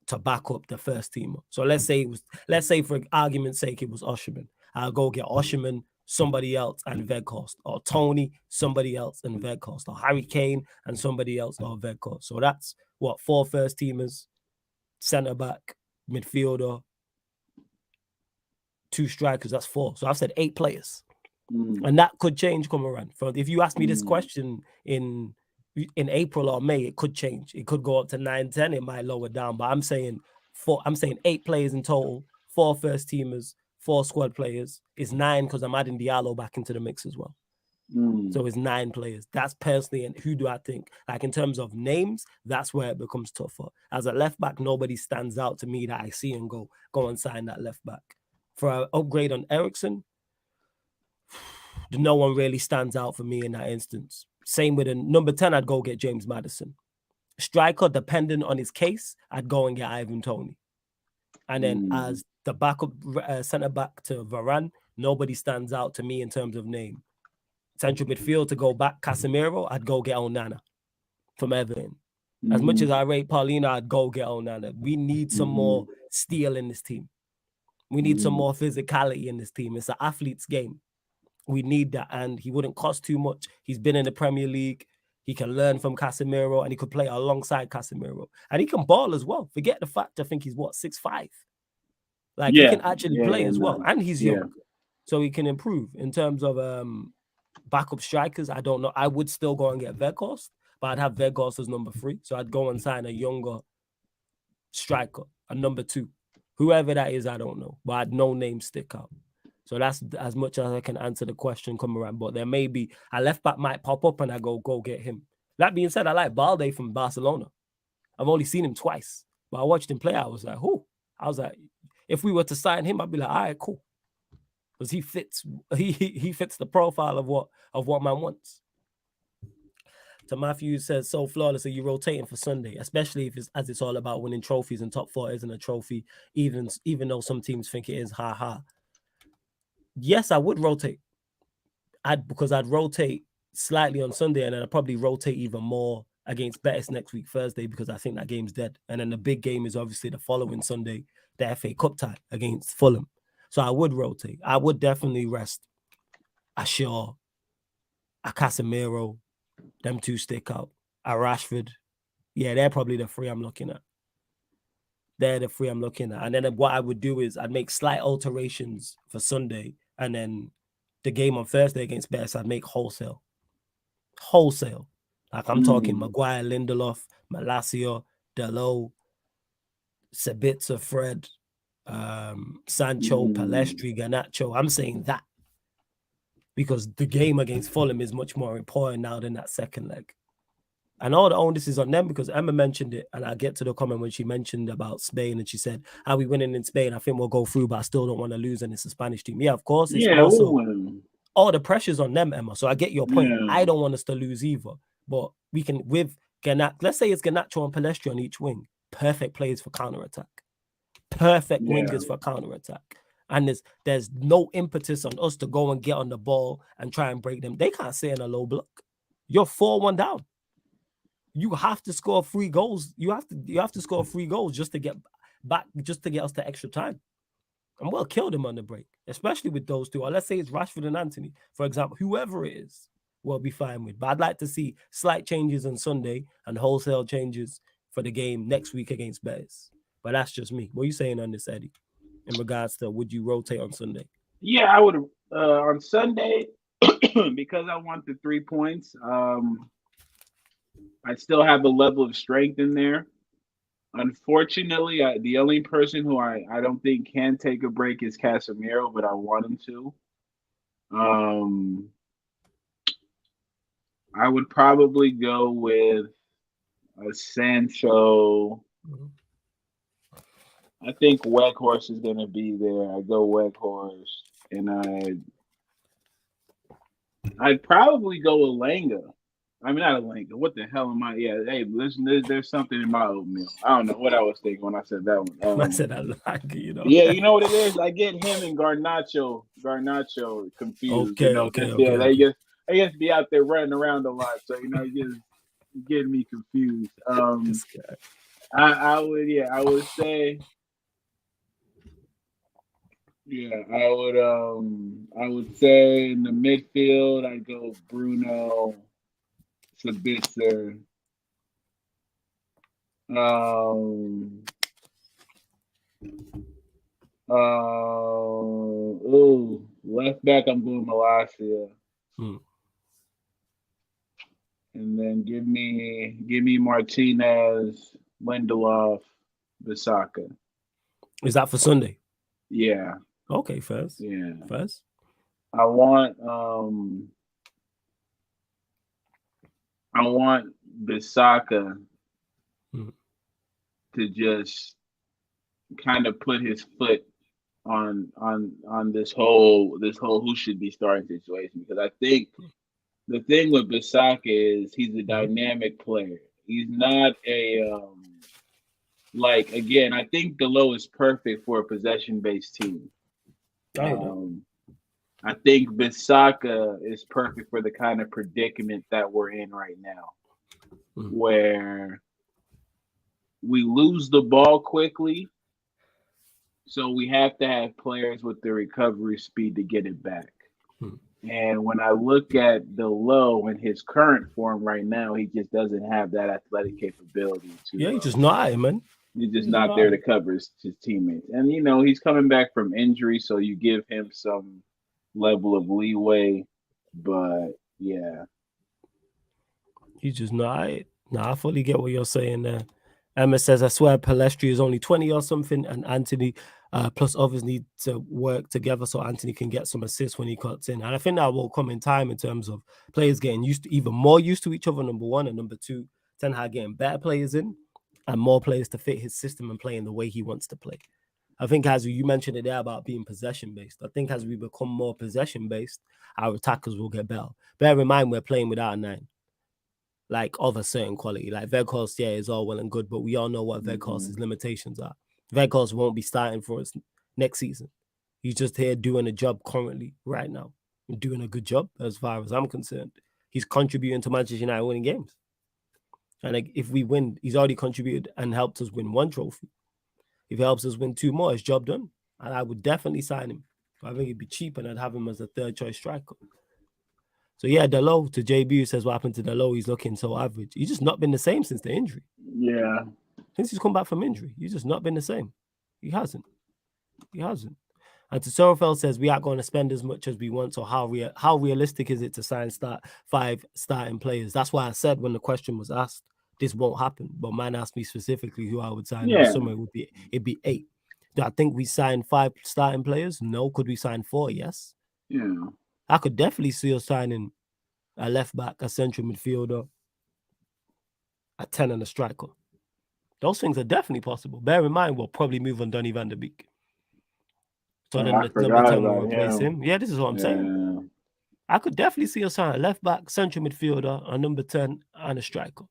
to back up the first teamer. So let's say for argument's sake, it was Osherman. I'll go get Osherman somebody else, and Weghorst, or Tony, somebody else, and Weghorst, or Harry Kane and somebody else, or Weghorst. So that's what 4 first teamers, centre back, midfielder, 2 strikers. That's 4. So I've said 8 players, and that could change come around. If you ask me this question in April or May, it could change. It could go up to 9, 10. It might lower down, but I'm saying 8 players in total, 4 first teamers, 4 squad players. Is 9 because I'm adding Diallo back into the mix as well. So it's 9 players. That's personally, and who do I think? Like in terms of names, that's where it becomes tougher. As a left back, nobody stands out to me that I see and go and sign that left back. For an upgrade on Ericsson, no one really stands out for me in that instance. Same with a number 10, I'd go get James Maddison. Striker, depending on his case, I'd go and get Ivan Toney. And then as the backup centre back to Varane, nobody stands out to me in terms of name. Central midfield to go back Casemiro, I'd go get Onana from Everton. As much as I rate Paulino, I'd go get Onana. We need some more steel in this team. We need some more physicality in this team. It's an athlete's game. We need that, and he wouldn't cost too much. He's been in the Premier League. He can learn from Casemiro, and he could play alongside Casemiro. And he can ball as well. Forget the fact, I think he's, 6'5". Like, he can actually play as well. And he's young. So he can improve. In terms of backup strikers, I don't know. I would still go and get Weghorst, but I'd have Weghorst as number 3. So I'd go and sign a younger striker, a number 2. Whoever that is, I don't know. But I'd no name stick out. So that's as much as I can answer the question come around. But there may be a left back might pop up and I go get him. That being said, I like Balde from Barcelona. I've only seen him twice, but I watched him play. I was like, who? I was like, if we were to sign him, I'd be like, all right, cool. Because he fits the profile of what man wants. So Matthew says, so flawless, are you rotating for Sunday? Especially if it's all about winning trophies, and top 4 isn't a trophy, even though some teams think it is, ha. Yes, I would rotate. Because I'd rotate slightly on Sunday, and then I'd probably rotate even more against Betis next week, Thursday, because I think that game's dead. And then the big game is obviously the following Sunday, the FA Cup tie against Fulham. So I would rotate. I would definitely rest a Shaw, a Casemiro, them 2 stick out, a Rashford. Yeah, they're probably the 3 I'm looking at. They're the 3 I'm looking at. And then what I would do is I'd make slight alterations for Sunday, and then the game on Thursday against Betis, I'd make wholesale. Like I'm talking Maguire, Lindelof, Malacia, Dalot, Sabitzer, Fred, Sancho, Palestri, Garnacho. I'm saying that because the game against Fulham is much more important now than that second leg. And all the onus is on them, because Emma mentioned it, and I'll get to the comment when she mentioned about Spain, and she said, are we winning in Spain? I think we'll go through, but I still don't want to lose, and it's a Spanish team. Yeah, of course. It's also all the pressure's on them, Emma. So I get your point. Yeah. I don't want us to lose either. But we can, with Garnacho, let's say it's Garnacho and Palestri on each wing. Perfect players for counter-attack. Perfect wingers for counter-attack. And there's no impetus on us to go and get on the ball and try and break them. They can't stay in a low block. You're 4-1 down. You have to score 3 goals. You have to score 3 goals just to get back, just to get us to extra time. And we'll kill them on the break, especially with those 2. Or let's say it's Rashford and Anthony, for example. Whoever it is, we'll be fine with. But I'd like to see slight changes on Sunday and wholesale changes for the game next week against Betis. But that's just me. What are you saying on this, Eddie, in regards to would you rotate on Sunday? Yeah, I would on Sunday because I want the 3 points. I still have a level of strength in there. Unfortunately, the only person who I don't think can take a break is Casemiro, but I want him to. I would probably go with a Sancho. I think Weghorst is going to be there. I go Weghorst, and I'd probably go Elanga. I mean, not Elanga. What the hell am I? Yeah, hey, listen, there's something in my oatmeal. I don't know what I was thinking when I said that one. I said Elanga, you know. Yeah, you know what it is? I get him and Garnacho confused. Okay. They just be out there running around a lot, so just getting me confused. I would say Yeah, I would say in the midfield I'd go Bruno, Sabitzer. Um, left back I'm going Malasia, Hmm. and then give me Martinez, Lindelof, Bisaka. Is that for Sunday? Yeah, Okay, first. yeah. First. I want I want Bisaka Hmm. to just kind of put his foot on this whole who should be starting situation, because I think the thing with Bisaka is he's a Hmm. dynamic player. He's not a like, again, I think Delo is perfect for a possession based team. I hear that. Um, I think Bisaka is perfect for the kind of predicament that we're in right now, Hmm. where we lose the ball quickly, so we have to have players with the recovery speed to get it back. Hmm. And when I look at the low in his current form right now, he just doesn't have that athletic capability Yeah, to. you just not it, man. He's You just just not not there to it. cover his teammates. And he's coming back from injury, so you give him some level of leeway. But yeah, You just not it. Nah, I fully get what you're saying there. Emma says, I swear Palestri is only 20 or something, and Anthony plus others need to work together so Anthony can get some assists when he cuts in. And I think that will come in time in terms of players getting used to, even more used to each other, number one, and number two, Ten Hag getting better players in and more players to fit his system and play in the way he wants to play. I think as you mentioned it there about being possession based, I think as we become more possession based, our attackers will get better. Bear in mind we're playing without a nine, like of a certain quality. Like Veghorst, yeah, is all well and good, but we all know what hmm Veghorst's limitations are. Veghorst won't be starting for us next season. He's just here doing a job currently, right now, doing a good job as far as I'm concerned. He's contributing to Manchester United winning games. And like, if we win, he's already contributed and helped us win one trophy. If he helps us win two more, it's job done. And I would definitely sign him. I think it'd be cheap and I'd have him as a third choice striker. So yeah, Delo to JB who says what happened to Delo, he's looking so average. He's just not been the same since the injury. yeah, Since he's come back from injury, he's just not been the same. He hasn't. He hasn't. And to Sorofeld says we aren't going to spend as much as we want. So how realistic is it to sign five starting players? That's why I said when the question was asked, this won't happen. But man asked me specifically who I would sign in the yeah, summer. It'd be 8. Do I think we sign 5 starting players? No. Could we sign 4? Yes. yeah. I could definitely see us signing a left back, a central midfielder, a 10 and a striker. Those things are definitely possible. Bear in mind, we'll probably move on Donny van der Beek. So Oh, then I the number forgot 10 will about replace him. him. Yeah, this is what I'm saying. Yeah, I could definitely see us sign a left back, central midfielder, a number 10, and a striker.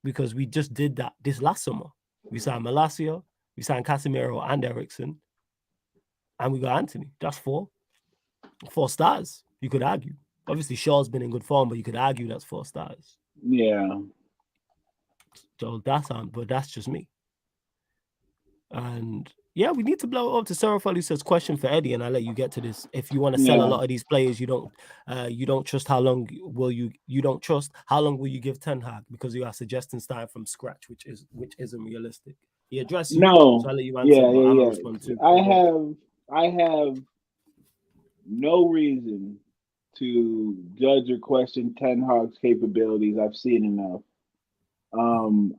Because we just did that this last summer. We signed Malacia, we signed Casemiro and Ericsson, and we got Anthony. That's 4. 4 stars, you could argue. Obviously, Shaw's been in good form, but you could argue that's 4 stars. yeah. So but that's just me. And yeah, we need to blow it up. To Sarah who says, question for Eddie, and I'll let you get to this. If you want to sell a Yeah. lot of these players, you don't trust how long will you don't trust how long will you give Ten Hag, because you are suggesting starting from scratch, which isn't realistic. He addressed you, so No. I'll let you answer, Yeah, but I'm gonna yeah, respond yeah. too. But go on. I have no reason to judge or question Ten Hag's capabilities. I've seen enough.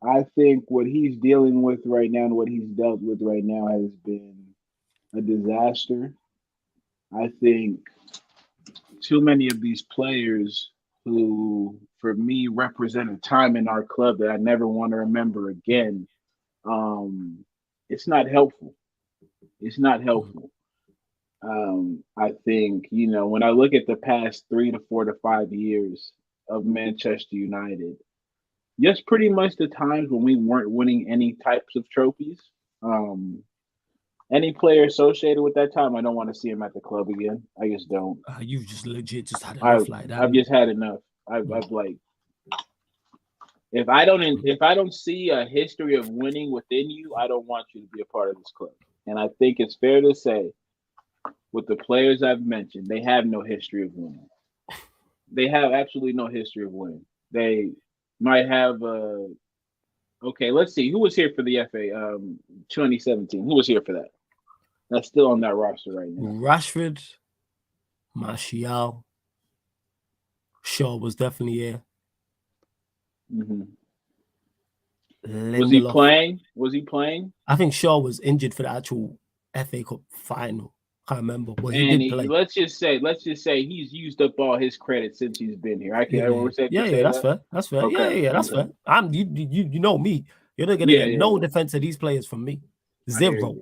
I think what he's dealing with right now and what he's dealt with right now has been a disaster. I think too many of these players who, for me, represent a time in our club that I never want to remember again. Um, it's not helpful. It's not Mhm. helpful. I think, when I look at the past 3 to 4 to 5 years of Manchester United, just pretty much the times when we weren't winning any types of trophies. Um, any player associated with that time, I don't want to see him at the club again. I just don't. You've just legit just had I enough like that, I've innit? just had enough. Mm. I've like, if I don't see a history of winning within you, I don't want you to be a part of this club. And I think it's fair to say, with the players I've mentioned, they have no history of winning. They have absolutely no history of winning. They might have okay, let's see. Who was here for the FA 2017? Who was here for that? That's still on that roster right now. Rashford, Martial, Shaw was definitely here. Mm-hmm. Lindelof. Was he playing? Was he playing? I think Shaw was injured for the actual FA Cup final. I can't remember, but he did play. Let's just say he's used up all his credit since he's been here. I can say that's fair. That's fair. Okay. That's fair. You know me. You're not gonna get no defense of these players from me. Zero.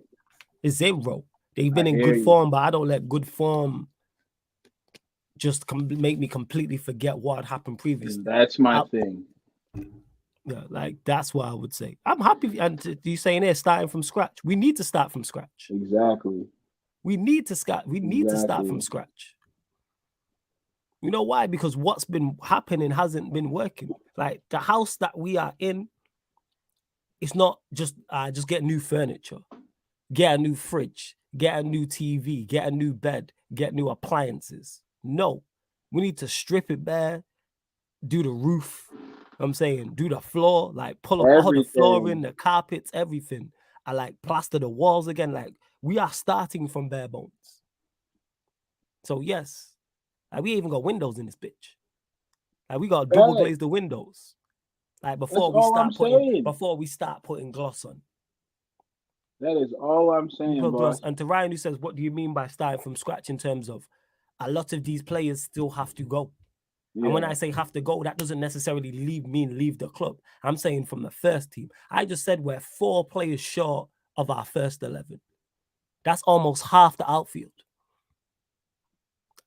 It's zero. They've been in good form, but I don't let good form just make me completely forget what happened previously. And that's my thing. Yeah, like that's what I would say. I'm happy. And you saying there, starting from scratch. We need to start from scratch. Exactly. We need to start from scratch. You know why? Because what's been happening hasn't been working. Like the house that we are in, it's not just get new furniture, get a new fridge, get a new TV, get a new bed, get new appliances. No, we need to strip it bare, do the roof. I'm saying do the floor, like pull up all the flooring, the carpets, everything. I like plaster the walls again. Like we are starting from bare bones. So yes, like we even got windows in this bitch. Like we got double glazed the windows. Like before we start putting gloss on. That is all I'm saying, boss. And to Ryan who says, what do you mean by starting from scratch in terms of a lot of these players still have to go? Yeah. And when I say have to go, that doesn't necessarily leave the club. I'm saying from the first team. I just said we're 4 players short of our first 11. That's almost half the outfield.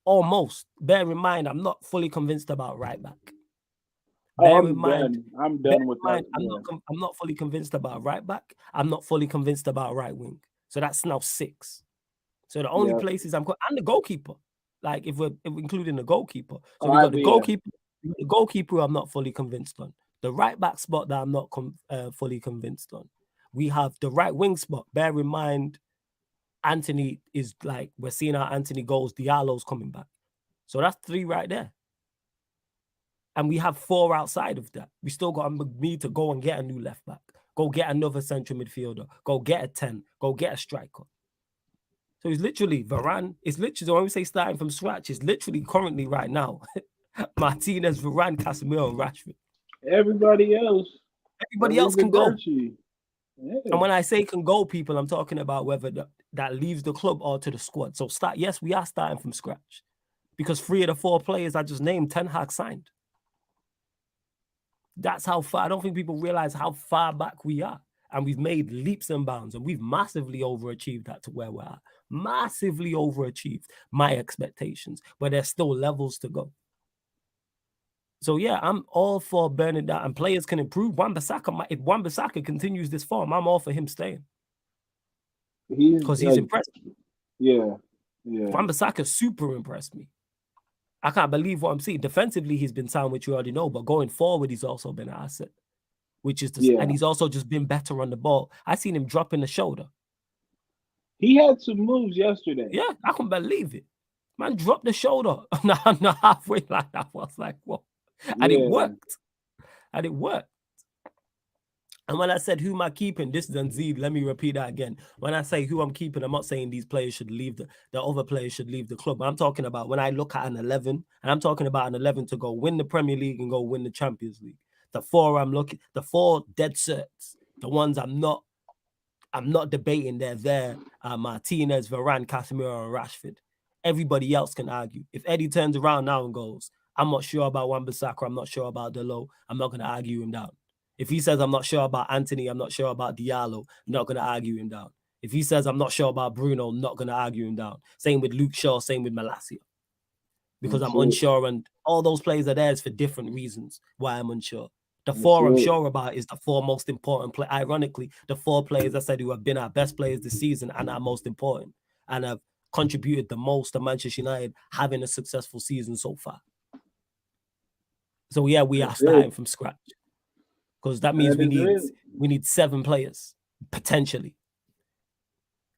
Almost. Bear in mind, I'm not fully convinced about right back. I'm done with that. I'm not fully convinced about right back. I'm not fully convinced about right wing. So that's now 6. So the only places and the goalkeeper. Like if we're including the goalkeeper. So we got the goalkeeper. The goalkeeper I'm not fully convinced on. The right back spot that I'm not fully convinced on. We have the right wing spot. Bear in mind, Anthony is like, we're seeing how Anthony goes. Diallo's coming back. So that's 3 right there. And we have 4 outside of that. We still got me to go and get a new left back. Go get another central midfielder. Go get a 10. Go get a striker. So it's literally Varane. It's literally, when we say starting from scratch, it's literally currently right now. Martinez, Varane, Casemiro, and Rashford. Everybody else can go. Yeah. And when I say can go, people, I'm talking about whether that leaves the club or to the squad. So yes, we are starting from scratch. Because 3 of the 4 players I just named, Ten Hag signed. That's how far. I don't think people realize how far back we are. And we've made leaps and bounds. And we've massively overachieved that to where we're at. Massively overachieved my expectations. But there's still levels to go. So, yeah, I'm all for burning that. And players can improve. Wan-Bissaka, if Wan-Bissaka continues this form, I'm all for him staying. Because he's impressed me. Yeah. Wan-Bissaka super impressed me. I can't believe what I'm seeing. Defensively, he's been sound, which you already know. But going forward, he's also been an asset. And he's also just been better on the ball. I seen him dropping the shoulder. He had some moves yesterday. Yeah, I couldn't believe it. Man dropped the shoulder. No, halfway like that. I was like, whoa. And it worked. And when I said, who am I keeping? This is Zanzid. Let me repeat that again. When I say who I'm keeping, I'm not saying these players should leave the other players should leave the club. I'm talking about when I look at an 11, and I'm talking about an 11 to go win the Premier League and go win the Champions League. The 4 dead certs, the ones I'm not debating, they're there. Martinez, Varane, Casemiro, and Rashford. Everybody else can argue. If Eddie turns around now and goes, I'm not sure about Wan-Bissaka, I'm not sure about Delo, I'm not going to argue him down. If he says I'm not sure about Anthony, I'm not sure about Diallo, I'm not going to argue him down. If he says I'm not sure about Bruno, I'm not going to argue him down. Same with Luke Shaw, same with Malacia. Because I'm unsure, and all those players are there for different reasons why I'm unsure. The 4 I'm sure about is the 4 most important players. Ironically, the 4 players I said who have been our best players this season and are most important and have contributed the most to Manchester United having a successful season so far. So, yeah, we are starting from scratch. Because that means we need 7 players, potentially.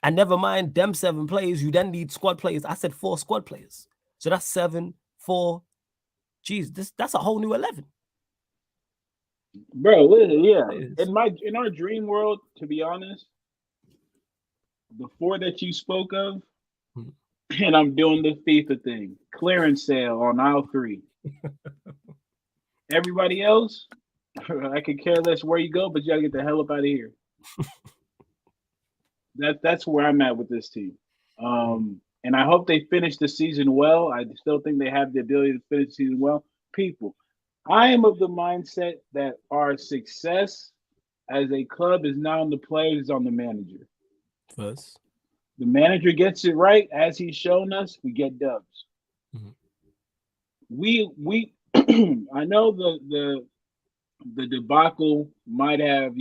And never mind them 7 players, you then need squad players. I said 4 squad players. So that's 7, 4. Geez, that's a whole new 11. Bro, listen, yeah. In our dream world, to be honest, the 4 that you spoke of, and I'm doing the FIFA thing, clearance sale on aisle 3. Everybody else, I could care less where you go, but you gotta get the hell up out of here. That's where I'm at with this team. And I hope they finish the season well. I still think they have the ability to finish the season well. People, I am of the mindset that our success as a club is not on the players, it's on the manager. First. The manager gets it right, as he's shown us, we get dubs. Mm-hmm. We I know the debacle might have,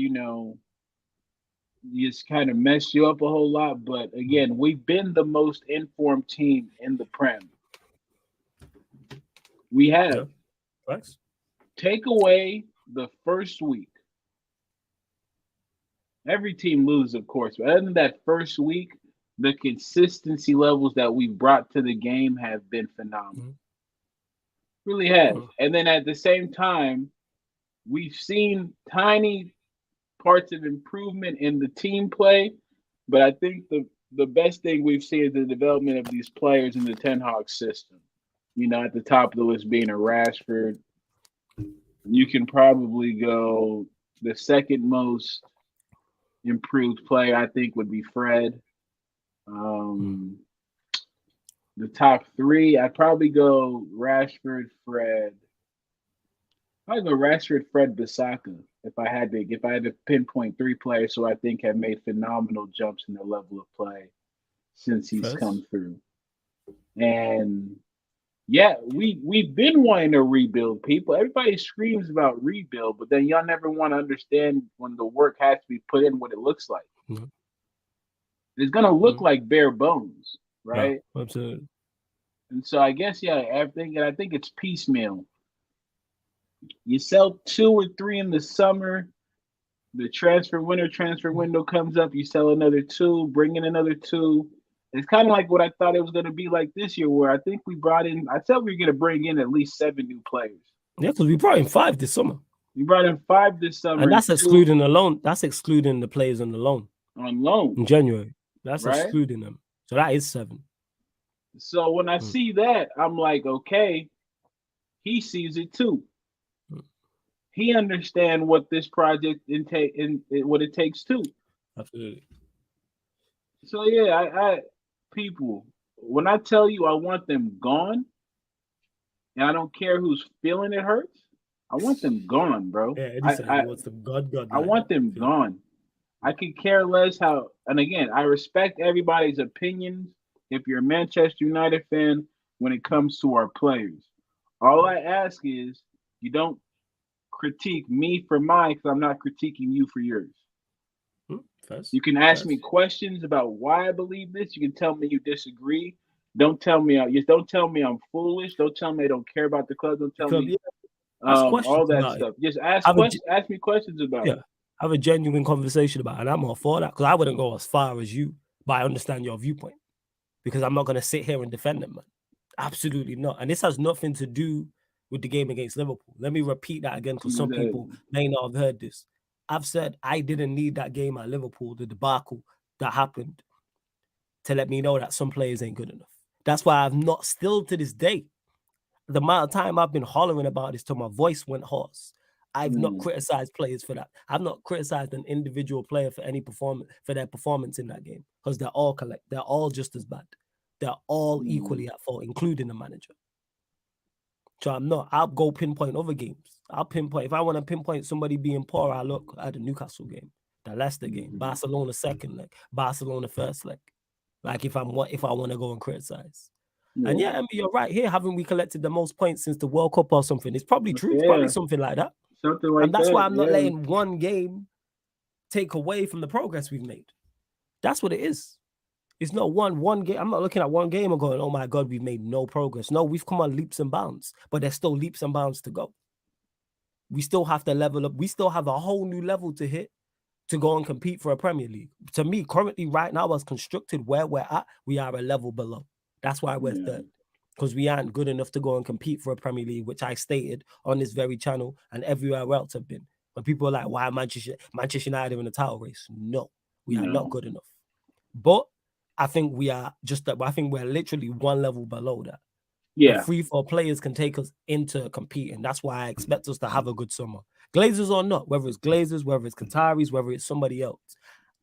just kind of messed you up a whole lot, but again, we've been the most informed team in the Prem. We have. Yeah. Thanks. Take away the first week. Every team loses, of course, but other than that first week, the consistency levels that we brought to the game have been phenomenal. Mm-hmm. Really have. Mm-hmm. And then at the same time, we've seen tiny parts of improvement in the team play, but I think the best thing we've seen is the development of these players in the Ten Hag system. At the top of the list being a Rashford. You can probably go the second most improved player, I think, would be Fred. The top 3, I'd probably go Rashford, Fred. I'd go Rashford, Fred, Bissaka if I had to pinpoint 3 players who I think have made phenomenal jumps in their level of play since he's come through. And yeah, we've been wanting to rebuild, people. Everybody screams about rebuild, but then y'all never want to understand when the work has to be put in what it looks like. Mm-hmm. It's gonna look like bare bones, right? Yeah, absolutely. And so I guess I think it's piecemeal. You sell 2 or 3 in the summer. The transfer window comes up. You sell another 2, bring in another 2. It's kind of like what I thought it was going to be like this year, where I think we brought in. I said we were going to bring in at least 7 new players. Yeah, because we brought in 5 this summer. We brought in 5 this summer, and that's excluding the loan. That's excluding the players on the loan. On loan in January. That's right? Excluding them. So that is 7. So when I see that, I'm like, okay, he sees it too. He understands what this project what it takes too. Absolutely. So yeah, I people, when I tell you I want them gone, and I don't care who's feeling it hurts, I want them gone, bro. Yeah, I want them gone. I want them gone. I could care less how, and again, I respect everybody's opinions. If you're a Manchester United fan, when it comes to our players, all I ask is you don't critique me for mine, because I'm not critiquing you for yours. You can ask me questions about why I believe this. You can tell me you disagree. Don't tell me I'm foolish. Don't tell me I don't care about the club. Don't tell me all that stuff. Just ask me questions about it. Have a genuine conversation about it, and I'm all for that, because I wouldn't go as far as you, but I understand your viewpoint, because I'm not going to sit here and defend them, man. Absolutely not. And this has nothing to do with the game against Liverpool. Let me repeat that again, because some people may not have heard this. I've said I didn't need that game at Liverpool, the debacle that happened, to let me know that some players ain't good enough. That's why I've not, still to this day, the amount of time I've been hollering about this till my voice went hoarse. I've not criticized players for that. I've not criticized an individual player for their performance in that game, because they're all just as bad. They're all equally at fault, including the manager. So I'll go pinpoint other games. If I want to pinpoint somebody being poor, I look at the Newcastle game, the Leicester game, Barcelona second leg, Barcelona first leg. Like if I want to go and criticize. Yeah. And yeah, you're right here. Haven't we collected the most points since the World Cup or something? It's probably true. Yeah. It's probably something like that. Something like that. And that's why I'm not letting one game take away from the progress we've made. That's what it is. It's not one game. I'm not looking at one game and going, oh my God, we've made no progress. No, we've come on leaps and bounds, but there's still leaps and bounds to go. We still have to level up. We still have a whole new level to hit. to go and compete for a Premier League. To me, currently, right now, as constructed where we're at, we are a level below. That's why we're third. Because we aren't good enough to go and compete for a Premier League, which I stated on this very channel and everywhere else have been. When people are like, why Manchester United in the title race? No, we are not good enough. But I think we are I think we're literally one level below that. Yeah. And 3-4 players can take us into competing. That's why I expect us to have a good summer. Glazers or not, whether it's Glazers, whether it's Qataris, whether it's somebody else.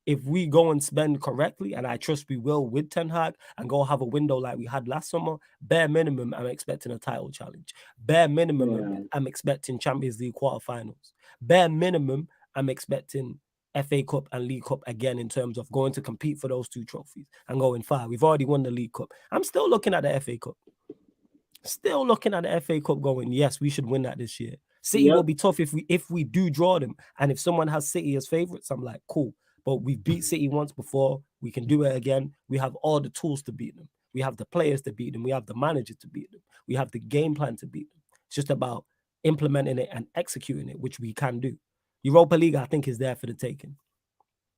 If we go and spend correctly, and I trust we will with Ten Hag, and go have a window like we had last summer, bare minimum, I'm expecting a title challenge. Bare minimum, I'm expecting Champions League quarterfinals. Bare minimum, I'm expecting FA Cup and League Cup again in terms of going to compete for those 2 trophies and going far. We've already won the League Cup. I'm still looking at the FA Cup. Still looking at the FA Cup going, yes, we should win that this year. City will be tough if we do draw them. And if someone has City as favourites, I'm like, cool. But we've beat City once before. We can do it again. We have all the tools to beat them. We have the players to beat them. We have the manager to beat them. We have the game plan to beat them. It's just about implementing it and executing it, which we can do. Europa League, I think, is there for the taking.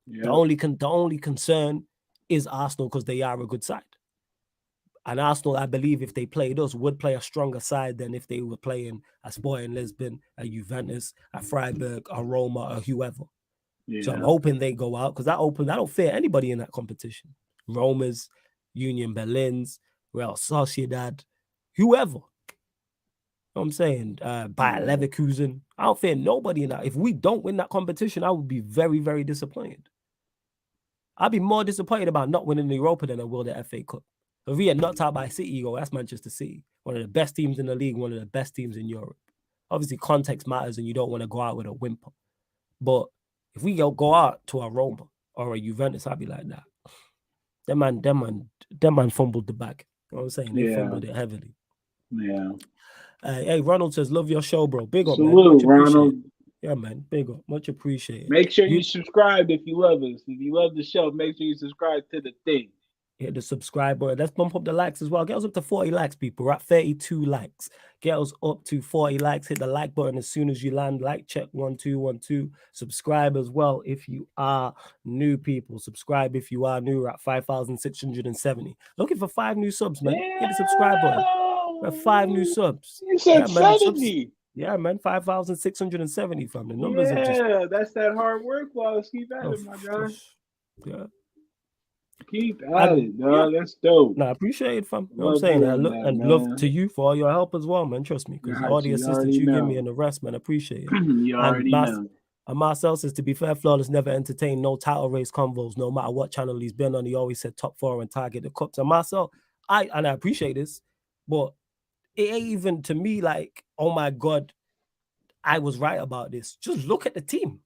The only concern is Arsenal because they are a good side. And Arsenal, I believe, if they played us, would play a stronger side than if they were playing a Sporting Lisbon, a Juventus, a Freiburg, a Roma, or whoever. So I'm hoping they go out because I don't fear anybody in that competition. Roma's, Union Berlin's, Real Sociedad, whoever. You know what I'm saying? Bayer Leverkusen. I don't fear nobody in that. If we don't win that competition, I would be very, very disappointed. I'd be more disappointed about not winning the Europa than I will the FA Cup. If we get knocked out by City, that's Manchester City. One of the best teams in the league, one of the best teams in Europe. Obviously, context matters and you don't want to go out with a whimper. But if we go out to a Roma or a Juventus, I'd be like, nah. Them man fumbled the bag. You know what I'm saying? They fumbled it heavily. Yeah. Hey, Ronald says, love your show, bro. Big up, Salute, man. Much Ronald. Yeah, man. Big up. Much appreciated. Make sure you subscribe if you love us. If you love the show, make sure you subscribe to the thing. Hit the subscribe button. Let's bump up the likes as well. Get us up to 40 likes, people. We're at 32 likes. Get us up to 40 likes. Hit the like button as soon as you land. Like check 1 2 1 2. Subscribe as well if you are new, people. Subscribe if you are new. We're at 5,670. Looking for 5 new subs, man. Hit the subscribe button. We're at 5 new subs. You said 70. Yeah, man. 5,670 from the numbers. That's that hard work, Wallace. Keep at it, my guy. Yeah. Keep at it, dog. That's dope. I appreciate it, fam. You know what I'm saying? Love to you for all your help as well, man. Trust me, because all the assistance you give me and the rest, man, I appreciate it. You already know. And Marcel says, to be fair, Flawless never entertained no title race convos, no matter what channel he's been on. He always said top 4 and target the cups. And Marcel, I appreciate this, but it ain't even to me like, oh my God, I was right about this. Just look at the team.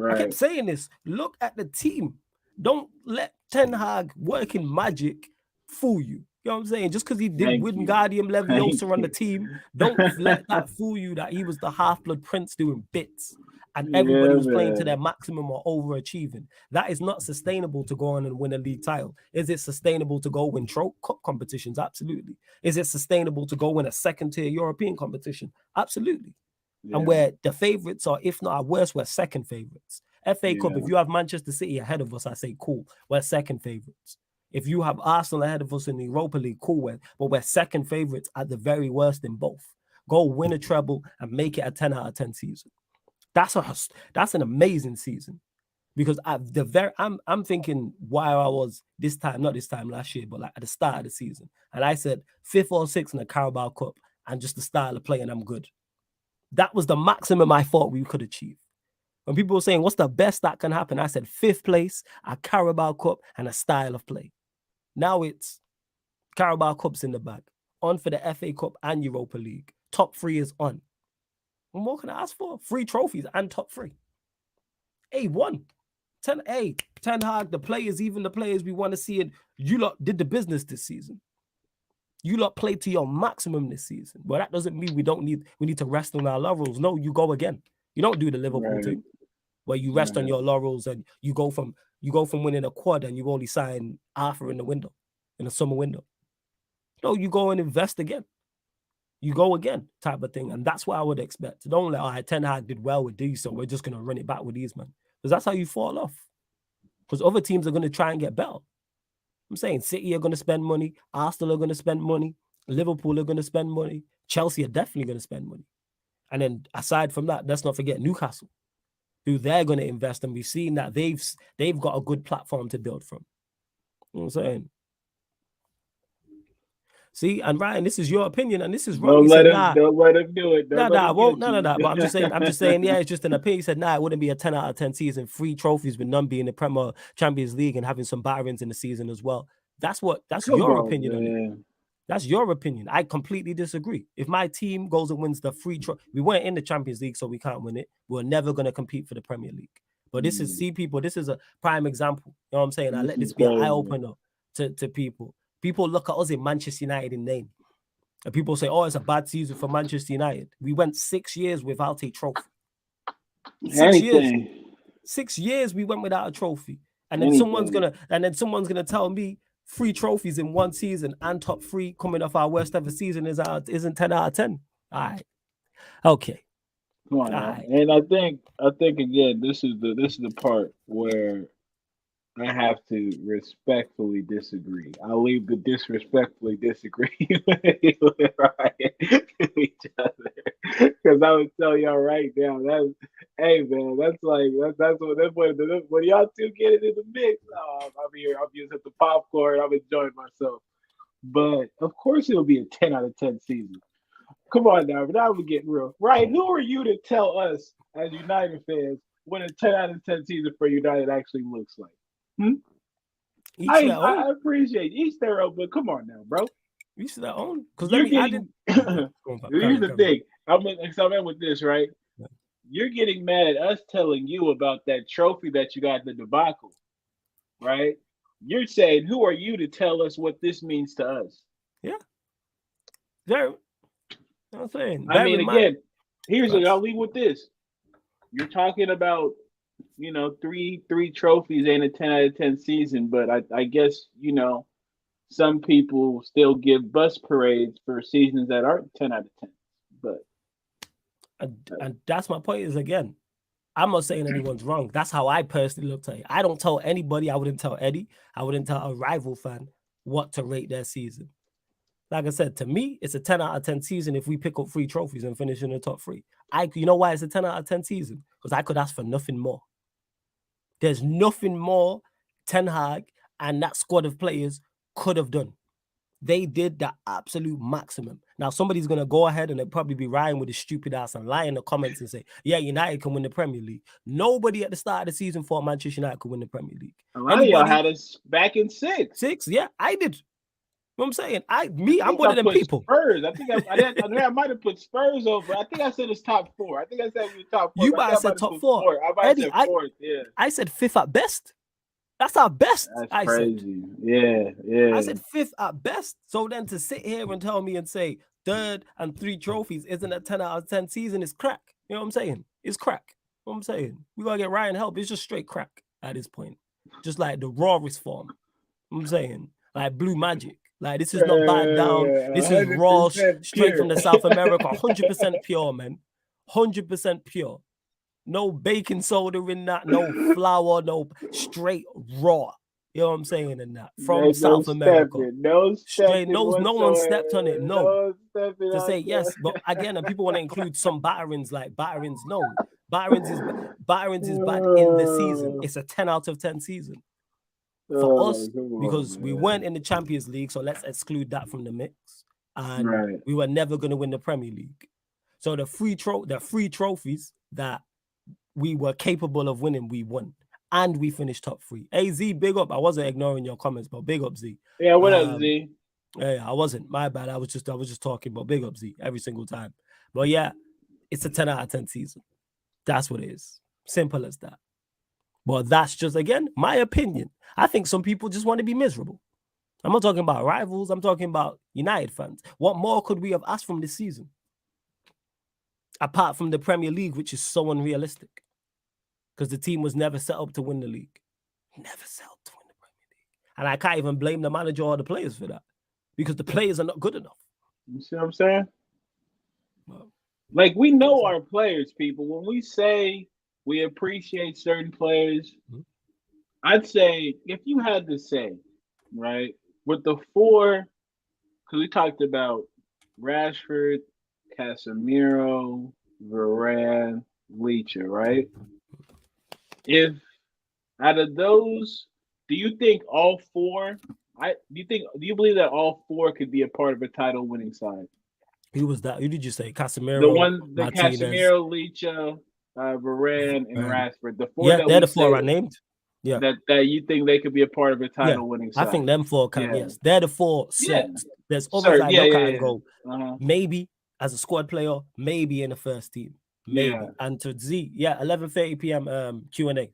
I kept saying this. Look at the team. Don't let Ten Hag working magic fool you. You know what I'm saying? Just because he did Wingardium Leviosa on the team, don't let that fool you that he was the half-blood prince doing bits and everybody was playing to their maximum or overachieving. That is not sustainable to go on and win a league title. Is it sustainable to go win cup competitions? Absolutely. Is it sustainable to go win a second-tier European competition? Absolutely. And where the favorites are, if not our worst, we're second favorites. FA Cup, if you have Manchester City ahead of us, I say, cool, we're second favorites. If you have Arsenal ahead of us in the Europa League, cool, but we're second favorites at the very worst in both. Go win a treble and make it a 10 out of 10 season. That's an amazing season. Because I'm thinking while I was not this time last year, but like at the start of the season. And I said 5th or 6th in the Carabao Cup and just the style of play and I'm good. That was the maximum I thought we could achieve. When people were saying, what's the best that can happen? I said 5th place, a Carabao Cup, and a style of play. Now it's Carabao Cup's in the bag. On for the FA Cup and Europa League. Top 3 is on. And what can I ask for? 3 trophies and top 3. A1. Ten Hag, the players we want to see it. You lot did the business this season. You lot played to your maximum this season. But that doesn't mean we need to rest on our laurels. No, you go again. You don't do the Liverpool thing where you rest on your laurels and you go from winning a quad and you only sign Arthur in the summer window. No, you go and invest again. You go again type of thing. And that's what I would expect. Don't let, Ten Hag did well with these, so we're just going to run it back with these, man. because that's how you fall off. Because other teams are going to try and get better. I'm saying City are going to spend money, Arsenal are going to spend money, Liverpool are going to spend money, Chelsea are definitely going to spend money. And then aside from that, let's not forget Newcastle, who they're going to invest, and we've seen that they've got a good platform to build from. You know what I'm saying? See, and Ryan, this is your opinion, and this is wrong. Don't let him do it. I won't. No. But I'm just saying, yeah, it's just an opinion. He said, it wouldn't be a 10 out of 10 season. 3 trophies with none being the Premier Champions League and having some batterings in the season as well. That's your opinion on it. That's your opinion. I completely disagree. If my team goes and wins the 3 we weren't in the Champions League, so we can't win it. We're never going to compete for the Premier League. But this is, people, this is a prime example. You know what I'm saying? I let this be an eye-opener to people. People look at us in Manchester United in name. And people say, it's a bad season for Manchester United. We went 6 years without a trophy. 6 years we went without a trophy. And then someone's gonna tell me 3 trophies in one season and top 3 coming off our worst ever season isn't 10 out of 10. All right. Okay. Come on. Right. And I think again, this is the part where I have to respectfully disagree. I'll leave the disrespectfully disagree with each other, because I would tell y'all right now, when y'all two get it in the mix, I'm using the popcorn, I'm enjoying myself. But of course it'll be a 10 out of 10 season. Come on now, but now we're getting real. Right, who are you to tell us as United fans what a 10 out of 10 season for United actually looks like? I appreciate each their own, but come on now, bro. Each their own. Because here's the thing. I'm in with this, right? Yeah. You're getting mad at us telling you about that trophy that you got in the debacle, right? You're saying, who are you to tell us what this means to us? Yeah. There. I'm saying. I mean, again, I'll leave with this. You're talking about, 3 trophies ain't a 10 out of 10 season, but I guess, some people still give bus parades for seasons that aren't 10 out of 10. But and that's my point is, again, I'm not saying anyone's wrong. That's how I personally look at it. I don't tell anybody. I wouldn't tell Eddie. I wouldn't tell a rival fan what to rate their season. Like I said, to me, it's a 10 out of 10 season if we pick up 3 trophies and finish in the top 3. You know why it's a 10 out of 10 season? Because I could ask for nothing more. There's nothing more Ten Hag and that squad of players could have done. They did the absolute maximum. Now, somebody's going to go ahead and they'll probably be Ryan with his stupid ass and lie in the comments and say, yeah, United can win the Premier League. Nobody at the start of the season thought Manchester United could win the Premier League. A lot of y'all had us back in 6. 6? Yeah, I did. You know what I'm saying? I'm one of them people. Spurs. I think I might have put Spurs over. I think I said it's top 4. I think I said it was top 4. You might have said top 4. I might have said 4th, yeah. I said 5th at best. That's our best. That's crazy. Yeah. I said 5th at best. So then to sit here and tell me and say 3rd and 3 trophies isn't a 10 out of 10 season is crack. You know what I'm saying? It's crack. You know what I'm saying? We gotta get Ryan help. It's just straight crack at this point. Just like the rawest form. You know what I'm saying? Like blue magic. Like, this is not bad down. This is raw, straight from the South America. 100% pure, man. 100% pure. No baking soda in that. No flour. No straight raw. You know what I'm saying? In that. From South America. No one stepped on it. No. To say yes. But again, people want to include some batterings. Like, batterings, no. Batterings is bad in the season. It's a 10 out of 10 season. For us, because we weren't in the Champions League, so let's exclude that from the mix. And we were never going to win the Premier League. So the 3 trophies that we were capable of winning, we won. And we finished top 3. Hey, Z, big up. I wasn't ignoring your comments, but big up, Z. Yeah, what up, Z? Yeah, I wasn't. My bad. I was just talking, but big up, Z, every single time. But yeah, it's a 10 out of 10 season. That's what it is. Simple as that. But that's just, again, my opinion. I think some people just want to be miserable. I'm not talking about rivals. I'm talking about United fans. What more could we have asked from this season? Apart from the Premier League, which is so unrealistic. Because the team was never set up to win the league. Never set up to win the Premier League. And I can't even blame the manager or the players for that. Because the players are not good enough. You see what I'm saying? Well, like, we know our players, people. When we say We appreciate certain players. Mhm. I'd say if you had to say, right, with the four, because we talked about Rashford, Casemiro, Varane, Leacher, right? If out of those, do you think all four? Do you believe that all four could be a part of a title winning side? Who was that? Who did you say? Casemiro, The Martinez. Casemiro, Leacher, Varane, and Varane. Rashford, the four Yeah, that they're we the four I said named. Yeah, that you think they could be a part of a yeah. title winning I think side. them four can. Yeah, Yes, they're the four yeah, set. There's others sir. I Yeah, look at yeah, and yeah. go, Uh-huh. maybe as a squad player, maybe in the first team, Yeah. maybe. And to Z, yeah, 11:30 p.m. Q&A,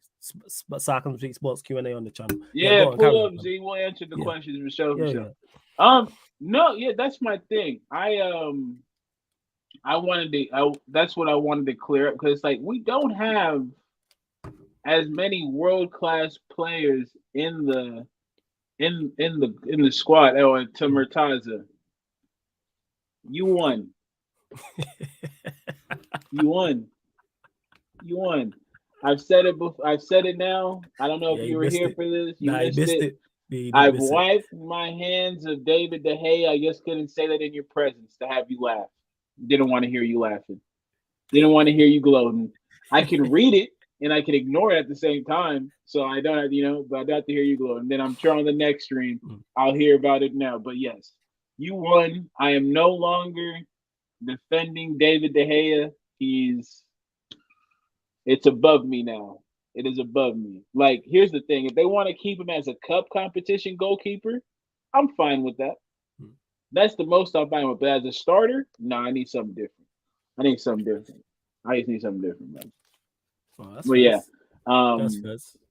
Sarcasm Sports Q&A on the channel. Yeah, Yeah, go on, carry pull on. up, Z. We'll answer the Yeah, questions for sure, for yeah, sure. yeah. No, yeah, that's my thing. That's what I wanted to clear up because like we don't have as many world class players in the squad. Oh, to Murtaza, you won, you won, you won. I've said it before. I've said it now. I don't know if Yeah, you you were missed here it. for this. You Nah, you missed missed it. it. Yeah, you did I've miss it. wiped my hands of David De Gea. I just couldn't say that in your presence to have you laugh. Didn't want to hear you laughing. Didn't want to hear you gloating. I can read it and I can ignore it at the same time. So I don't have, but I don't have to hear you gloating. Then I'm sure on the next stream, Mm. I'll hear about it now. But yes, you won. I am no longer defending David De Gea. It's above me now. It is above me. Like, here's the thing: if they want to keep him as a cup competition goalkeeper, I'm fine with that. Mm. That's the most I'm fine with. But as a starter, I need something different. I need something different. I just need something different, man. Oh, that's But yeah, first. That's um, first. And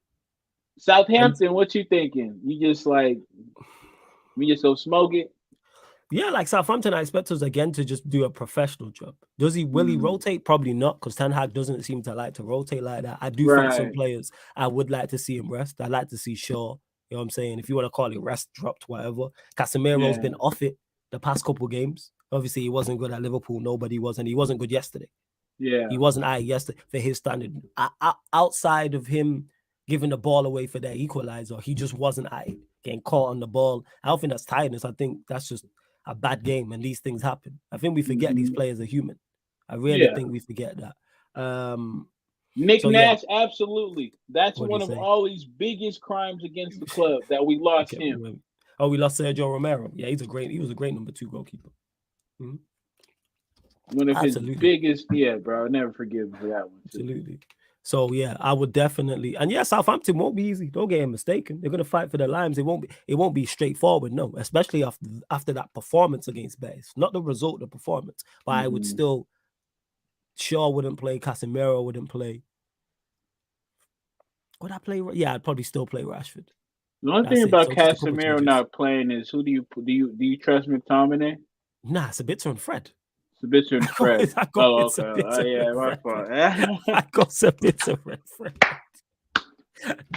Southampton, what you thinking? You just like we just go smoke it? yeah, like Southampton, I expect us again to just do a professional job. Will he Mm, rotate? Probably not, because Ten Hag doesn't seem to like to rotate like that. I do think some right. players I would like to see him rest. I'd like to see Shaw. You know what I'm saying? If you want to call it rest, dropped, whatever. Casemiro's Yeah. been off it the past couple games. Obviously, he wasn't good at Liverpool. Nobody was, and he wasn't good yesterday. Yeah. He wasn't out yesterday for his standard. Outside of him giving the ball away for their equalizer, he just wasn't at it, getting caught on the ball. I don't think that's tiredness. I think that's just a bad game, and these things happen. I think we forget these Hmm. players are human. I really Yeah. think we forget that. Nick So yeah, Nash, absolutely. That's what do you one of say? Ollie's biggest crimes against the club that we lost Okay, him. oh, we lost Sergio Romero. Yeah, he was a great number 2 goalkeeper. Mhm. One of his Absolutely. biggest, yeah, bro. I'll never forgive him for that one too. Absolutely. So yeah, I would definitely, and yeah, Southampton won't be easy. Don't get him mistaken. They're gonna fight for their lives. It won't be straightforward, no, especially after that performance against Betis. Not the result, the performance. But I would Hmm. still Shaw wouldn't play, Casemiro wouldn't play. Would I play? Yeah, I'd probably still play Rashford. The only thing That's it. about So just a couple Casemiro changes. not playing is who do you trust McTominay? Nah, it's a bit on Fred. Sabitzer and Fred. I go Oh, it's okay. a bit Oh, of yeah, my Fred. fault. I go a bit of Fred.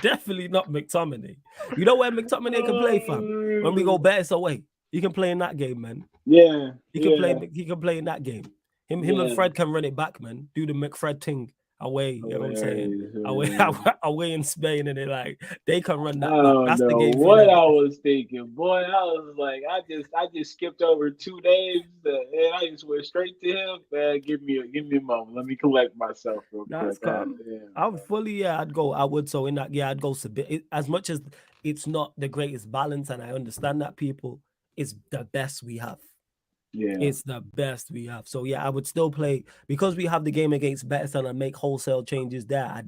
Definitely not McTominay. You know where McTominay can play, fam? When we go Betis away, he can play in that game, man. Yeah, He can play. yeah, He can play in that game. Him and yeah. Fred can run it back, man. Do the McFred thing away. You know what I'm saying? Hilarious, Away, hilarious. away in Spain, and they can run I that back. don't That's the know game for what them. I was thinking, boy. I was like, I just skipped over 2 days, and I just went straight to him. Man, give me a moment. Let me collect myself real That's quick. calm. Yeah, I would fully, yeah, I'd go. I would. So in that, yeah, I'd go as much as it's not the greatest balance, and I understand that people, it's the best we have. yeah. It's the best we have. So yeah, I would still play because we have the game against Betis and I make wholesale changes there. It'd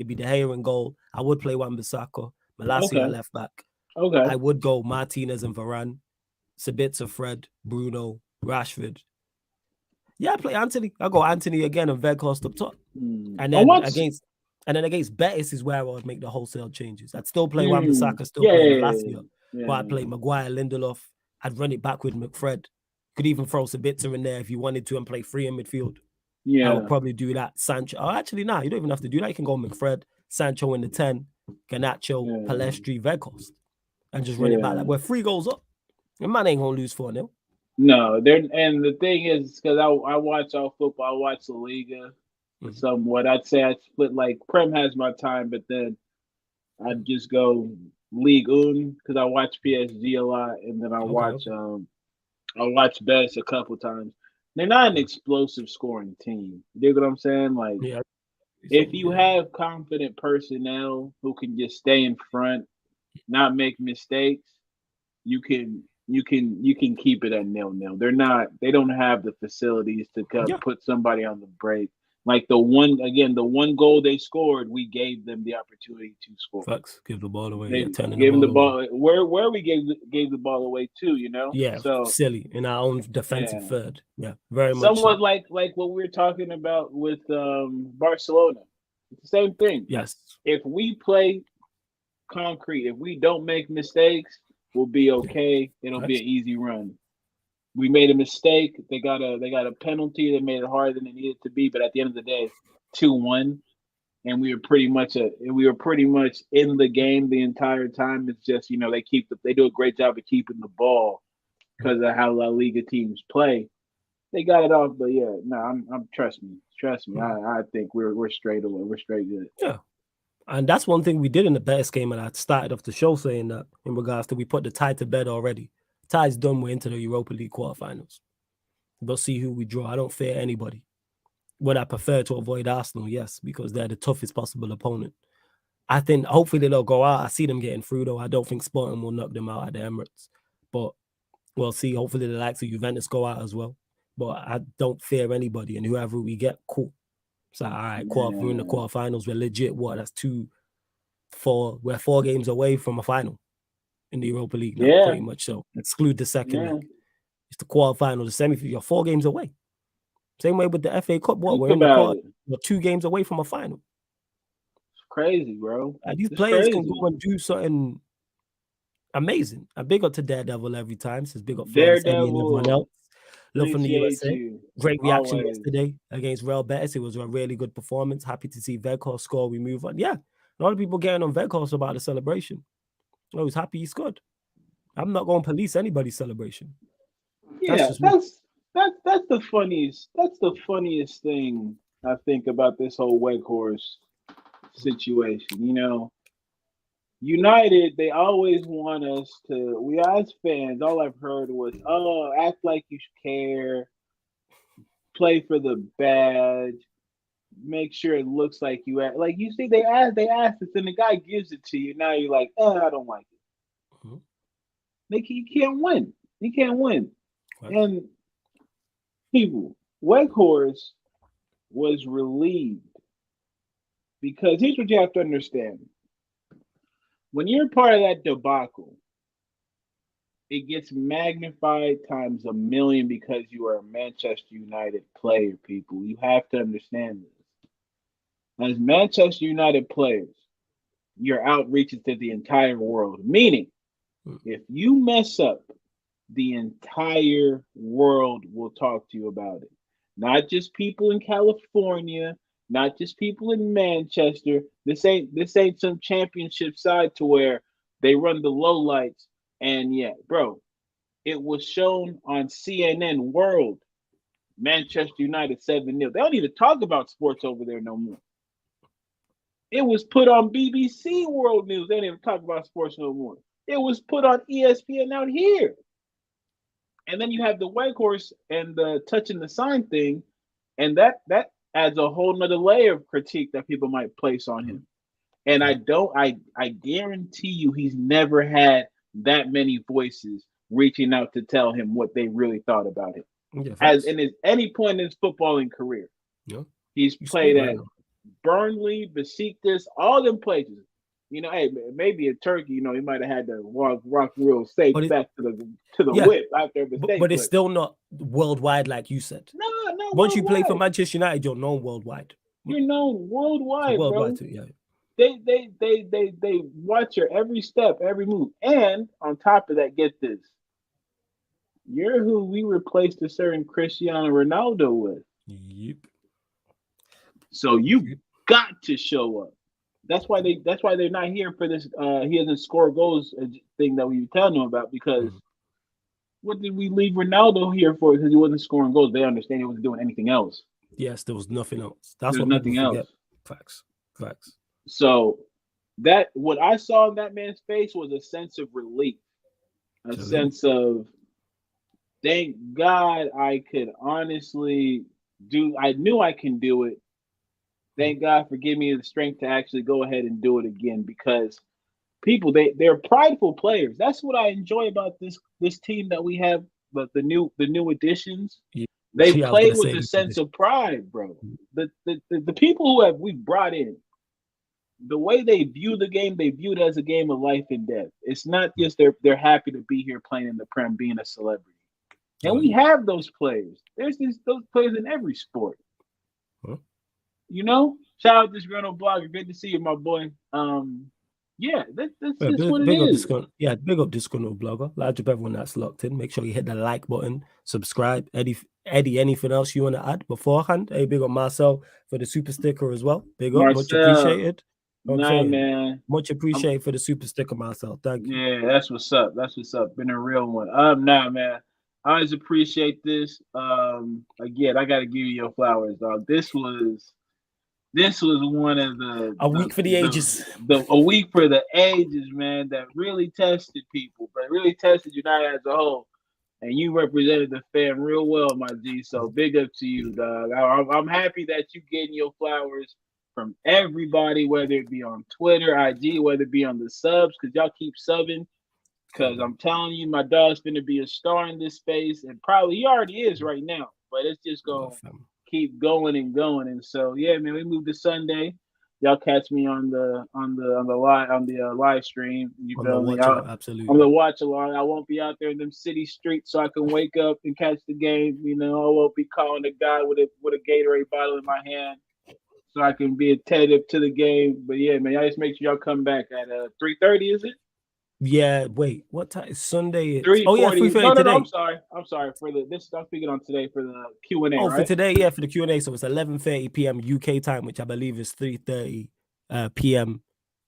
be the Gea in goal. I would play Wan-Bissaka, Malacia Okay, left back. okay. I would go Martinez and Varane, Sabitzer, Fred, Bruno, Rashford. Yeah, I play Anthony. I go Anthony again and Veghorst up top. And And then what's against Betis is where I would make the wholesale changes. I'd still play Wan-Bissaka, still yeah, play yeah, Malacia, but I'd yeah, play Maguire, Lindelof. I'd run it back with McFred. Could even throw Sabitzer in there if you wanted to and play 3 in midfield. I would yeah, probably do that. Sancho. Oh, actually, nah, you don't even have to do that. You can go McFred, Sancho in the 10, Garnacho, yeah, Palestri, Veghorst, and just run it back. yeah. Like we're 3 goals up. The man ain't gonna lose 4-0. No, they're and the thing is because I watch all football. I watch the Liga. somewhat. I'd say I'd split like Prem has my time, but then I'd just go League Un because I watch PSG a lot, and then Okay. I watch Betis a couple times. They're not an explosive scoring team. You dig what I'm saying? Like Yeah. if So you yeah. have confident personnel who can just stay in front, not make mistakes, you can keep it at 0-0. They don't have the facilities to Yeah. put somebody on the break. Like the one goal they scored, we gave them the opportunity to score. Facts. Give the ball away. Yeah. They Turning the gave them the ball over. ball where we gave the ball away too, you know. Yeah. So Silly in our own defensive yeah, third. Yeah. Very much somewhat so. like what we were talking about with Barcelona. It's the same thing. Yes. If we play concrete, if we don't make mistakes, we'll be Yeah. okay. It'll be Facts. an easy run. We made a mistake. They got a penalty that made it harder than it needed to be. But at the end of the day, 2-1, and we were pretty much in the game the entire time. It's just they do a great job of keeping the ball Mhm. because of how La Liga teams play. They got it off, but yeah, no, I'm trust me. Mhm. I think we're straight away. We're straight good. Yeah. And that's one thing we did in the best game, and I started off the show saying that in regards to we put the tie to bed already. Tie's done. We're into the Europa League quarterfinals. We'll see who we draw. I don't fear anybody. Would I prefer to avoid Arsenal? Yes, because they're the toughest possible opponent. I think hopefully they'll go out. I see them getting through though. I don't think Sporting will knock them out at the Emirates. But we'll see. Hopefully the likes of Juventus go out as well. But I don't fear anybody. And whoever we get, cool. So all right, we're in the Yeah, quarterfinals. We're legit. What? That's 4. We're 4 games away from a final in the Europa League now, yeah, pretty much. So exclude the second yeah. leg. It's the quarterfinal, the semi. You're 4 games away. Same way with the FA Cup. What? Think We're in the about quarter. it. We're 2 games away from a final. It's crazy, bro. These It's players can crazy. go and do something amazing. I big up to Daredevil every time. Says big up Florence Eddie and everyone Daredevil, else. Love from the appreciate USA. you Great reaction always. yesterday against Real Betis. It was a really good performance. Happy to see Veghorst score. We move on. Yeah, a lot of people getting on Veghorst about the celebration. I was happy he scored. I'm not going to police anybody's celebration. That's Yeah, just me. that's the funniest. That's the funniest thing I think about this whole Weghorst situation. United, they always want us to. We as fans, all I've heard was, "Oh, act like you care, play for the badge, make sure it looks like you act." Like you see, they asked this, and the guy gives it to you. Now you're like, I don't like it. Mhm. Like he can't win. He can't win. Facts. And people, Weghorst was relieved because here's what you have to understand: when you're part of that debacle, it gets magnified times a million because you are a Manchester United player, people. You have to understand this. As Manchester United players, your outreach is to the entire world. Meaning, Mm. if you mess up, the entire world will talk to you about it. Not just people in California, not just people in Manchester. This ain't some championship side to where they run the low lights. And yeah, bro, it was shown on CNN World, Manchester United 7-0. They don't even talk about sports over there no more. It was put on BBC World News. They didn't even talk about sports no more. It was put on ESPN out here. And then you have the white horse and the touching the sign thing, and that adds a whole nother layer of critique that people might place on Mhm. him. And I Yeah. don't I guarantee you he's never had that many voices reaching out to tell him what they really thought about him. Yeah. As Facts. in his any point in his footballing career. Yeah. He's You speak played right at now. Burnley, Besiktas, all them places. Hey, maybe in Turkey, he might have had to walk real safe But back to the yeah, whip after a mistake. but it's But still not worldwide like you said. no, not Once you play for worldwide. Manchester United, you're known worldwide. You're known It's worldwide, worldwide bro. too. Yeah. They watch your every step, every move. And on top of that, get this. You're who we replaced a certain Cristiano Ronaldo with. Yep. So you Yep. got to show up. That's why they're not here for this he doesn't score goals thing that we were telling them about because Mhm. what did we leave Ronaldo here for? Because he wasn't scoring goals. They understand he wasn't doing anything else. Yes, there was nothing else. That's There's what people nothing forget. else. Facts. Facts. So that what I saw in that man's face was a sense of relief, a Salute. sense of thank God I could honestly do. I knew I can do it. Mm. Thank God for giving me the strength to actually go ahead and do it again because people they're prideful players. That's what I enjoy about this team that we have, but the new additions. Yeah, They yeah, I was play gonna with say a new sense addition. of pride, bro. The people who have we brought in, the way they view the game, they view it as a game of life and death. It's not just they're happy to be here playing in the Prem, being a celebrity. And Got we you. have those players. Those players in every sport. Huh? You know? Shout out this Renault blogger. Good to see you, my boy. Yeah, that's Yeah, just what it big up is. Discord. Yeah, big up Discord blogger. Large up everyone that's locked in. Make sure you hit the like button, subscribe. Eddie, anything else you want to add beforehand? Hey, big up Marcel for the super sticker as well. Big up, much Marcel, appreciated. Know what I'm nah, saying, man. much I'm appreciated for the super sticker, Marcel. Thank you. Yeah, that's what's up. That's what's up. Been a real one. Nah, man. I always appreciate this. Again, I gotta give you your flowers, dog. This was one of A week for the ages. the a week for the ages, man. That really tested people, but really tested United as a whole. And you represented the fan real well, my G. So big up to you, dog. I'm happy that you getting your flowers from everybody, whether it be on Twitter, IG, whether it be on the subs, because y'all keep subbing. Because I'm telling you, my dog's gonna be a star in this space, and probably he already is right now. But it's just Love gonna fam. keep going and going. And so, yeah, man, we moved to Sunday. Y'all catch me on the live stream. You On the feel me? watch along, I'm absolutely. gonna watch along. I won't be out there in them city streets, so I can wake up and catch the game. You know, I won't be calling a guy with a Gatorade bottle in my hand, so I can be attentive to the game. But yeah, man, y'all just make sure y'all come back at 3:30. Is it? Yeah, wait, what time? Sunday it's 3:40. 3:30 No. I'm today. sorry. I'm sorry for the this. I'm speaking on today for the Q&A, Oh, for right? today, yeah, for the Q&A. So it's 11:30 p.m. UK time, which I believe is 3:30 p.m.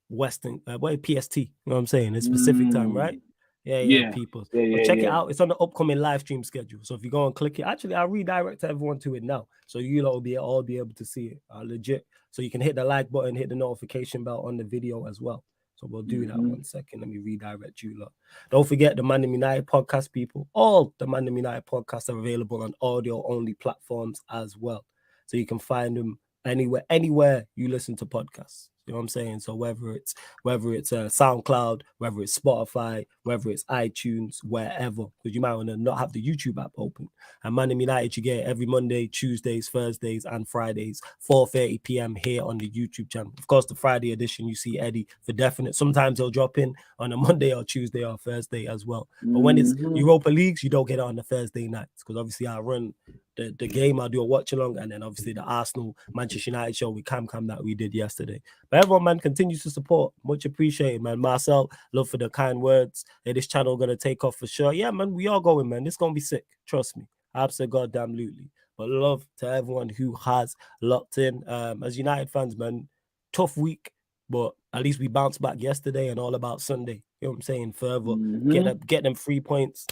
Western, PST. You know what I'm saying? It's Pacific time, right? Mm, Yeah, yeah, people. yeah, But yeah, check it yeah. out. It's on the upcoming live stream schedule. So if you go and click it, actually, I'll redirect everyone to it now. So you lot will all be able to see it. Legit. So you can hit the like button, hit the notification bell on the video as well. So we'll do that. Mm-hmm. 1 second. Let me redirect you lot. Don't forget the ManDem United podcast, people. All the ManDem United podcasts are available on audio-only platforms as well. So you can find them anywhere you listen to podcasts. You know what I'm saying? So whether it's SoundCloud, whether it's Spotify, whether it's iTunes, wherever, because you might want to not have the YouTube app open. And ManDem United, you get it every Monday, Tuesdays, Thursdays, and Fridays, 4:30 p.m. here on the YouTube channel. Of course, the Friday edition, you see Eddie for definite. Sometimes he'll drop in on a Monday or Tuesday or Thursday as well. But when it's Mm-hmm. Europa Leagues, you don't get it on the Thursday nights because obviously I run the game. I'll do a watch along, and then obviously the Arsenal Manchester United show with Cam that we did yesterday. But everyone, man, continues to support. Much appreciated, man. Marcel, love for the kind words. Hey, this channel gonna take off for sure. Yeah, man, we are going, man. This gonna be sick. Trust me. Absolutely. But love to everyone who has locked in. As United fans, man, tough week, but at least we bounced back yesterday and all about Sunday. You know what I'm saying? Further, Mm-hmm. get them 3 points,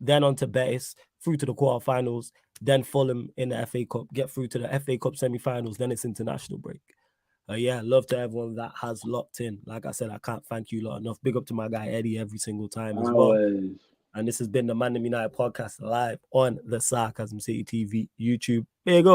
then on to Betis, through to the quarterfinals, then Fulham in the FA Cup, get through to the FA Cup semi-finals, then it's international break. Yeah, love to everyone that has locked in. Like I said, I can't thank you lot enough. Big up to my guy Eddie every single time as well. Always. And this has been the ManDem United podcast live on the Sarcasm City TV YouTube. Big up.